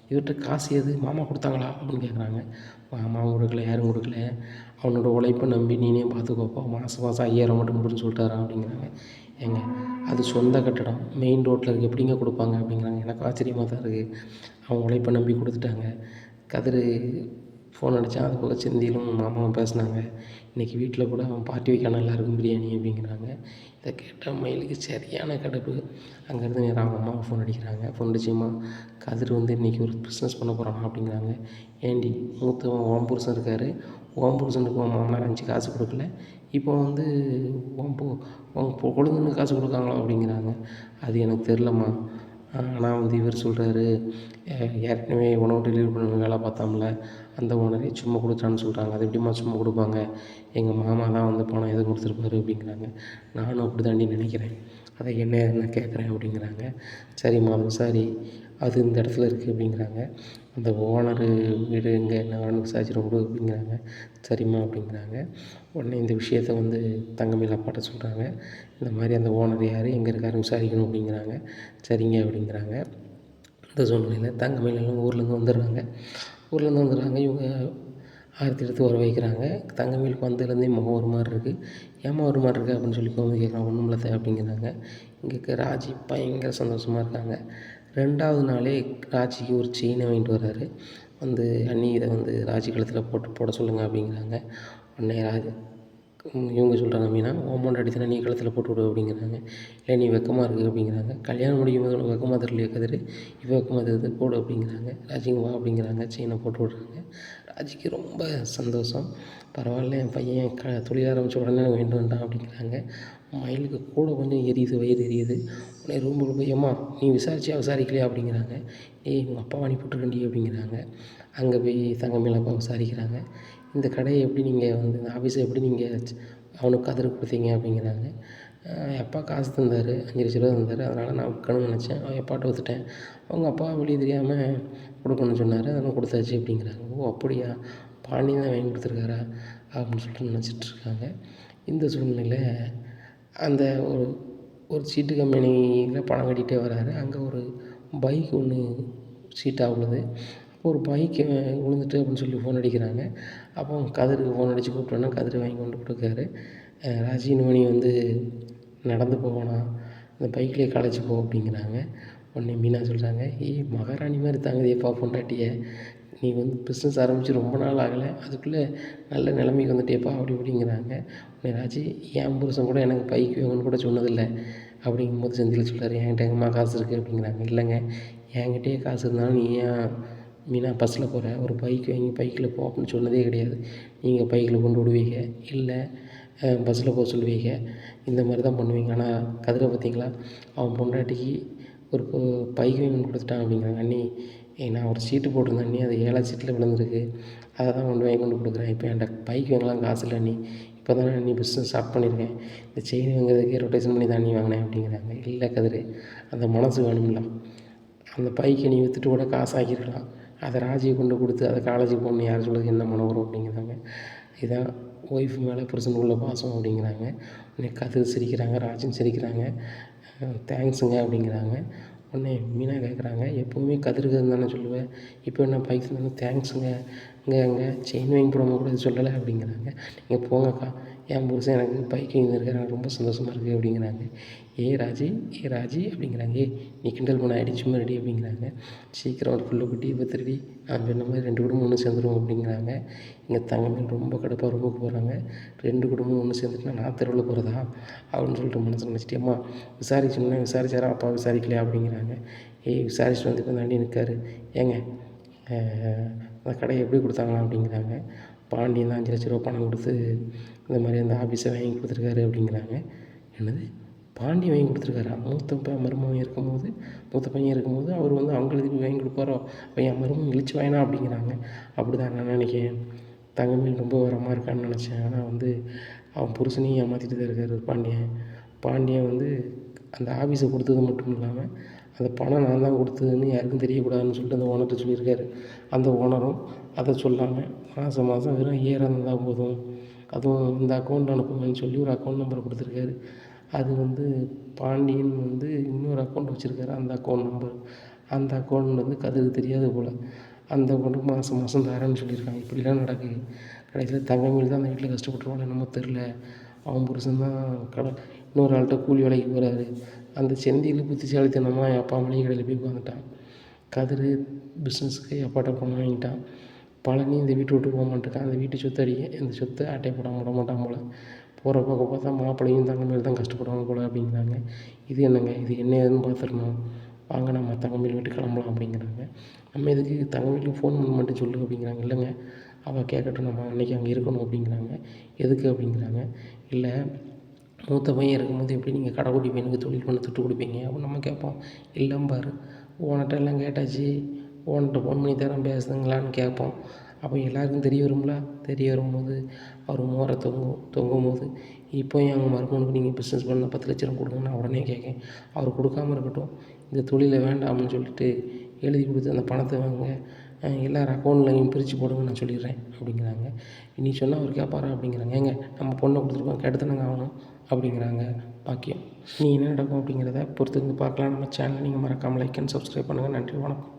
இவர்கிட்ட காசு எது மாமா கொடுத்தாங்களா அப்படின்னு கேட்குறாங்க. மாமாவும் கொடுக்கல, யாரும் கொடுக்கல, அவனோட உழைப்பை நம்பி நீனே பார்த்துக்கோப்பா, மாதம் 5,000 மட்டும் கொடுன்னு சொல்லிட்டாரான் அப்படிங்கிறாங்க. ஏங்க அது சொந்த கட்டடம், மெயின் ரோட்டில் இருக்குது, எப்படிங்க கொடுப்பாங்க அப்படிங்கிறாங்க. எனக்கு ஆச்சரியமாக தான் இருக்குது. அவன் உழைப்பை நம்பி கொடுத்துட்டாங்க. கதிர் ஃபோன் அடித்தான். அது போக செந்திலும் மாமாவும் பேசினாங்க. இன்றைக்கி வீட்டில் கூட அவன் பார்ட்டி வைக்கான எல்லாருக்கும் பிரியாணி அப்படிங்கிறாங்க. இதை கேட்டால் மயிலுக்கு சரியான கடுப்பு. அங்கேருந்து நேராக அவங்க அம்மாவை ஃபோன் அடிக்கிறாங்க. ஃபோன் அடிச்சுமா கதிர் வந்து இன்றைக்கி ஒரு பிஸ்னஸ் பண்ண போகிறான் அப்படிங்கிறாங்க. ஏண்டி மூத்தவன் ஓம் புருஷன் இருக்கார், ஓம் புருஷனுக்கு உன் மாமனார் 5 காசு கொடுக்கல, இப்போ வந்து உன் கொழுந்தனுக்கு காசு கொடுக்காங்களா அப்படிங்கிறாங்க. அது எனக்கு தெரிலம்மா, ஆனால் வந்து இவர் சொல்கிறாரு, ஏற்கனவே உணவு டெலிவரி பண்ண வேலை பார்த்தாம்ல அந்த ஓனரே சும்மா கொடுத்தான்னு சொல்கிறாங்க. அது எப்படிம்மா சும்மா கொடுப்பாங்க, எங்கள் மாமா தான் வந்து பணம் எதுவும் கொடுத்துருப்பாரு அப்படிங்கிறாங்க. நானும் அப்படி தாண்டி நினைக்கிறேன். அதை என்ன நான் கேட்குறேன் அப்படிங்கிறாங்க. சரிம்மா அது விசாரி, அது இந்த இடத்துல இருக்குது அப்படிங்கிறாங்க. அந்த ஓனரு வீடு எங்கே என்னன்னு விசாரிச்சுட்டு கொடு அப்படிங்கிறாங்க. சரிம்மா அப்படிங்கிறாங்க. உடனே இந்த விஷயத்த வந்து தங்கமயில் அப்பாட்ட சொல்கிறாங்க. இந்த மாதிரி அந்த ஓனர் யார், எங்கே இருக்காருன்னு விசாரிக்கணும் அப்படிங்கிறாங்க. சரிங்க அப்படிங்கிறாங்க. இந்த சூழ்நிலையில் தங்கமயில் எல்லாம் ஊர்லேருந்து வந்துடுறாங்க. இவங்க ஆரத்தி எடுத்து வர வைக்கிறாங்க. தங்கமயிலுக்கு வந்ததுலேருந்தே முகம் ஒரு மாதிரி இருக்குது. ஏம்மா ஒரு மாதிரி இருக்குது அப்படின்னு சொல்லி வந்து கேட்குறான். ஒன்றும் இல்லை அப்படிங்கிறாங்க. இங்கே இருக்க ராஜி பயங்கர சந்தோஷமாக இருக்காங்க. 2வது நாளே ராஜிக்கு ஒரு செயினை வாங்கிட்டு வர்றாரு. வந்து அண்ணி இதை வந்து ராஜி கழுத்தில் போட சொல்லுங்கள் அப்படிங்கிறாங்க. உடனே இவங்க சொல்கிறாங்க மீனா, உன் பொண்டாட்டி தானே நீ கழுத்தில் போட்டு விடு அப்படிங்கிறாங்க. இல்லை நீ வெக்கமாக இருக்குது அப்படிங்கிறாங்க. கல்யாணம் முடிக்கும் போது உனக்கு வெக்கமாக தெரியலையே கதிர், இப்போ வெக்கமாக தெரியுது போடு அப்படிங்கிறாங்க. ராஜிங்க வா அப்படிங்கிறாங்க. செயினை போட்டு விட்றாங்க. ராஜிக்கு ரொம்ப சந்தோஷம். பரவாயில்ல என் பையன் தொழில் ஆரம்பித்த உடனே எனக்கு வாங்கிட்டு வந்துட்டான் அப்படிங்கிறாங்க. மயிலுக்கு கூட கொஞ்சம் எரியுது, வயிறு எரியுது. உடனே ரூமுக்கு போய் அம்மா நீ விசாரிக்கலையா அப்படிங்கிறாங்க. உங்கள் அப்பா அனுப்பிவிட்ருக்கண்டி அப்படிங்கிறாங்க. அங்கே போய் தங்கமயில் அப்பா விசாரிக்கிறாங்க. இந்த கடையை எப்படி நீங்கள் வந்து இந்த ஆஃபீஸை எப்படி நீங்கள் அவனுக்கு கதிருக்கு கொடுத்தீங்க அப்படிங்கிறாங்க. அப்பா காசு தந்தார், 5,00,000 தந்தார். அதனால் நான் விற்கணும்னு நினச்சேன். அவன் அப்பாட்ட விற்றுட்டேன். அவங்க அப்பா வெளியே தெரியாமல் கொடுக்கணும்னு சொன்னார், அதெல்லாம் கொடுத்தாச்சு அப்படிங்கிறாங்க. ஓ அப்படியா, பாண்டி தான் வாங்கி கொடுத்துருக்காரா அப்படின்னு சொல்லிட்டு நினச்சிட்ருக்காங்க. இந்த சூழ்நிலையில் அந்த ஒரு சீட்டு கம்பெனியில் பணம் கட்டிகிட்டே வராரு. அங்கே ஒரு பைக் ஒன்று சீட்டாக விழுது. ஒரு பைக்கு விழுந்துட்டு அப்படின்னு சொல்லி ஃபோன் அடிக்கிறாங்க. அப்போ கதிருக்கு ஃபோன் அடித்து கூப்பிட்டோன்னா கதிர் வாங்கி கொண்டு கொடுக்காரு. ராஜினி வந்து நடந்து போவானா, இந்த பைக்லேயே காலேஜ் போ அப்படிங்கிறாங்க. உடனே மீனா சொல்கிறாங்க, மகாராணி மாதிரி தாங்குதேப்பா பொண்டாட்டியை, நீ வந்து பிஸ்னஸ் ஆரம்பித்து ரொம்ப நாள் ஆகலை, அதுக்குள்ளே நல்ல நிலைமைக்கு வந்துட்டேப்பா அப்படி இப்படிங்கிறாங்க. உடனே ராஜி என் புருஷன் கூட எனக்கு பைக் வேணும்னு கூட சொன்னதில்லை அப்படிங்கும்போது செந்தில் சொல்கிறார், என்கிட்ட எங்கம்மா காசு இருக்குது அப்படிங்கிறாங்க. இல்லைங்க என்கிட்டயே காசு இருந்தாலும் நீ ஏன் மீனா பஸ்ஸில் போகிற, ஒரு பைக் வாங்கி பைக்கில் போ அப்படின்னு சொன்னதே கிடையாது. நீங்கள் பைக்கில் கொண்டு விடுவீங்க, இல்லை பஸ்ஸில் போக சொல்லுவீங்க, இந்த மாதிரி தான் பண்ணுவீங்க. ஆனால் கதிரை பார்த்தீங்களா, அவன் பொண்டாட்டிக்கு ஒரு பைக் வாங்கி கொடுத்துட்டான் அப்படிங்கிறாங்க. அண்ணி நான் ஒரு சீட்டு போட்டிருந்தேன் அண்ணி, அது 7வது சீட்டில் விழுந்துருக்கு, அதை தான் வாங்கி கொண்டு கொடுக்குறேன். இப்போ என்கிட்ட பைக் வாங்கலாம் காசு இல்லை அண்ணி, இப்போ தானே அண்ணி பிஸ்னஸ் ஸ்டார்ட் பண்ணியிருக்கேன், இந்த செயின் வாங்குறதுக்கே ரொட்டேஷன் பண்ணி தான் அண்ணி வாங்கினேன் அப்படிங்கிறாங்க. இல்லை கதிர், அந்த மனசு வேணும்ல, அந்த பைக்கை நீ விற்றுட்டு கூட காசு ஆக்கியிருக்கலாம், அதை ராஜியை கொண்டு கொடுத்து அதை காலேஜுக்கு போகணுன்னு யார் சொல்லுறது, என்ன மனம் வரும் அப்படிங்கிறாங்க. இதுதான் ஒய்ஃப் மேலே புருஷனுக்கு உள்ள பாசம் அப்படிங்கிறாங்க. உடனே கதிர் சிரிக்கிறாங்க, ராஜின்னு சிரிக்கிறாங்க. தேங்க்ஸுங்க அப்படிங்கிறாங்க. உடனே மீனா கேட்குறாங்க, எப்போவுமே கதிருக்கு தானே சொல்லுவேன், இப்போ என்ன பைக் தானே தேங்க்ஸுங்க, அங்கே செயின் வாங்கி போடாமல் கூட சொல்லலை அப்படிங்கிறாங்க. நீங்கள் போங்கக்கா, என் புருஷன் எனக்கு பைக் வாங்கியிருக்காரு, எனக்கு ரொம்ப சந்தோஷமாக இருக்குது அப்படிங்கிறாங்க. ராஜி அப்படிங்கிறாங்க. நீ கிண்டல் பண்ண ஆகிடுச்சு சும்மா ரெடி அப்படிங்கிறாங்க. சீக்கிரம் ஒரு புல்லை குட்டி பத்திரடி, நான் சொன்ன மாதிரி 2 குடும்பம் ஒன்று சேர்ந்துருவோம் அப்படிங்கிறாங்க. இங்கே தங்கமயில் ரொம்ப கடுப்பாக ரூமுக்கு போகிறாங்க. 2 குடும்பம் ஒன்று சேர்ந்துட்டுனா நான் தெருவில் போகிறதா அப்படின்னு சொல்லிட்டு மனசு நினச்சிட்டு, அம்மா விசாரிச்சோம்னா விசாரிச்சாரா, அப்பா விசாரிக்கலையா அப்படிங்கிறாங்க. விசாரிச்சுட்டு வந்து இப்போ தாண்டி நிற்காரு. ஏங்க அந்த கடையை எப்படி கொடுத்தாங்களா அப்படிங்கிறாங்க. பாண்டியன் தான் 5,00,000 பணம் கொடுத்து இந்த மாதிரி அந்த ஆஃபீஸை வாங்கி கொடுத்துருக்காரு அப்படிங்கிறாங்க. என்னது பாண்டி வாங்கி கொடுத்துருக்காரா, மூத்த பையன் இருக்கும்போது அவர் வந்து அவங்களுக்கு வாங்கி கொடுப்பாரோ, அப்போ என் மருமகன் இழிச்சு வாங்கினா அப்படிங்கிறாங்க. அப்படி தான் நான் நினைக்கிறேன். தங்கமயில் ரொம்ப வரமாக இருக்கான்னு நினச்சேன். ஆனால் வந்து அவன் புருஷனையும் ஏமாற்றிட்டு தான் இருக்கார் பாண்டியன் வந்து அந்த ஆஃபீஸை கொடுத்தது மட்டும் இல்லாமல் அந்த பணம் நான் தான் கொடுத்ததுன்னு யாருக்கும் தெரியக்கூடாதுன்னு சொல்லிட்டு அந்த ஓனர்கிட்ட சொல்லியிருக்காரு. அந்த ஓனரும் அதை சொல்லாமல் மாதம் வெறும் 5,000 இருந்தால் போதும், அதுவும் இந்த அக்கௌண்ட் அனுப்புங்கன்னு சொல்லி ஒரு அக்கௌண்ட் நம்பரை கொடுத்துருக்காரு. அது வந்து பாண்டியன் வந்து இன்னொரு அக்கௌண்ட் வச்சுருக்காரு. அந்த அக்கௌண்ட் வந்து கதிருக்கு தெரியாது போல். அந்த அக்கௌண்ட்டுக்கு மாதம் தரேன்னு சொல்லியிருக்காங்க. இப்படிலாம் நடக்குது. கடைசியில் தங்கமயில் தான் அந்த வீட்டில் கஷ்டப்பட்டுருவாங்க என்னமோ தெரில. அவன் புருஷன் தான் இன்னொரு ஆள்கிட்ட கூலி வேலைக்கு போகிறாரு. அந்த செந்தில் புத்திசாலித்தனமாக என் அப்பா மளிகை கடையில் போய் உட்காந்துட்டான். கதிர் பிஸ்னஸுக்கு அப்பாட்ட பணம் வாங்கிட்டான். பழனி இந்த வீட்டை விட்டு போக மாட்டேக்கான். அந்த வீட்டு சொத்து இந்த சொத்தை அட்டை போடாமல் விட மாட்டான் போல். போகிற பக்கம் பார்த்தா மாப்பிள்ளையும் தங்கமயில் தான் கஷ்டப்படுவாங்க போல் அப்படிங்கிறாங்க. இது என்னங்க, இது என்ன ஏதுன்னு பார்த்துடணும், வாங்க நம்ம தங்கமயில் வீட்டுக்கு கிளம்பலாம் அப்படிங்கிறாங்க. நம்ம இதுக்கு தங்கமயிலுக்கு ஃபோன் பண்ண மட்டும் சொல்லு அப்படிங்கிறாங்க. இல்லைங்க அவள் கேட்கட்டும், நம்ம அன்றைக்கி அங்கே இருக்கணும் அப்படிங்கிறாங்க. எதுக்கு அப்படிங்கிறாங்க. இல்லை மூத்த பையன் இருக்கும்போது எப்படி நீங்கள் கடைக்குட்டி பையனுக்கு தொழில் பண்ண துட்டு கொடுப்பீங்க அப்படின்னு நம்ம கேட்போம். இல்லைம்பாரு, ஓனர்கிட்ட எல்லாம் கேட்டாச்சு, ஓனர்கிட்ட ஃபோன் பண்ணி தரேன் பேசுதுங்களான்னு கேட்போம். அப்போ எல்லாருக்கும் தெரிய வரும்போது அவர் மோரை தொங்கும் போது இப்போ என் மருமகனுக்கு நீங்கள் பிஸ்னஸ் பண்ண 10 லட்ச ரூபா கொடுங்க, நான் உடனே கேட்கேன். அவர் கொடுக்காம இருக்கட்டும், இந்த தொழிலை வேண்டாம்னு சொல்லிட்டு எழுதி கொடுத்து அந்த பணத்தை வாங்க, எல்லார் அக்கௌண்ட்லையும் பிரித்து போடுங்க, நான் சொல்லிடுறேன் அப்படிங்கிறாங்க. நீ சொன்னால் அவர் கேட்பாரா அப்படிங்கிறாங்க. ஏங்க நம்ம பொண்ணை கொடுத்துருக்கோம், கேட்டு தானேங்க ஆகணும் அப்படிங்கிறாங்க பாக்கியம். நீ என்ன நடக்கும் அப்படிங்கிறத பொறுத்திருந்து பார்க்கலாம். நம்ம சேனலை நீங்கள் மறக்காமல் லைக் அண்ட் சப்ஸ்கிரைப் பண்ணுங்கள். நன்றி, வணக்கம்.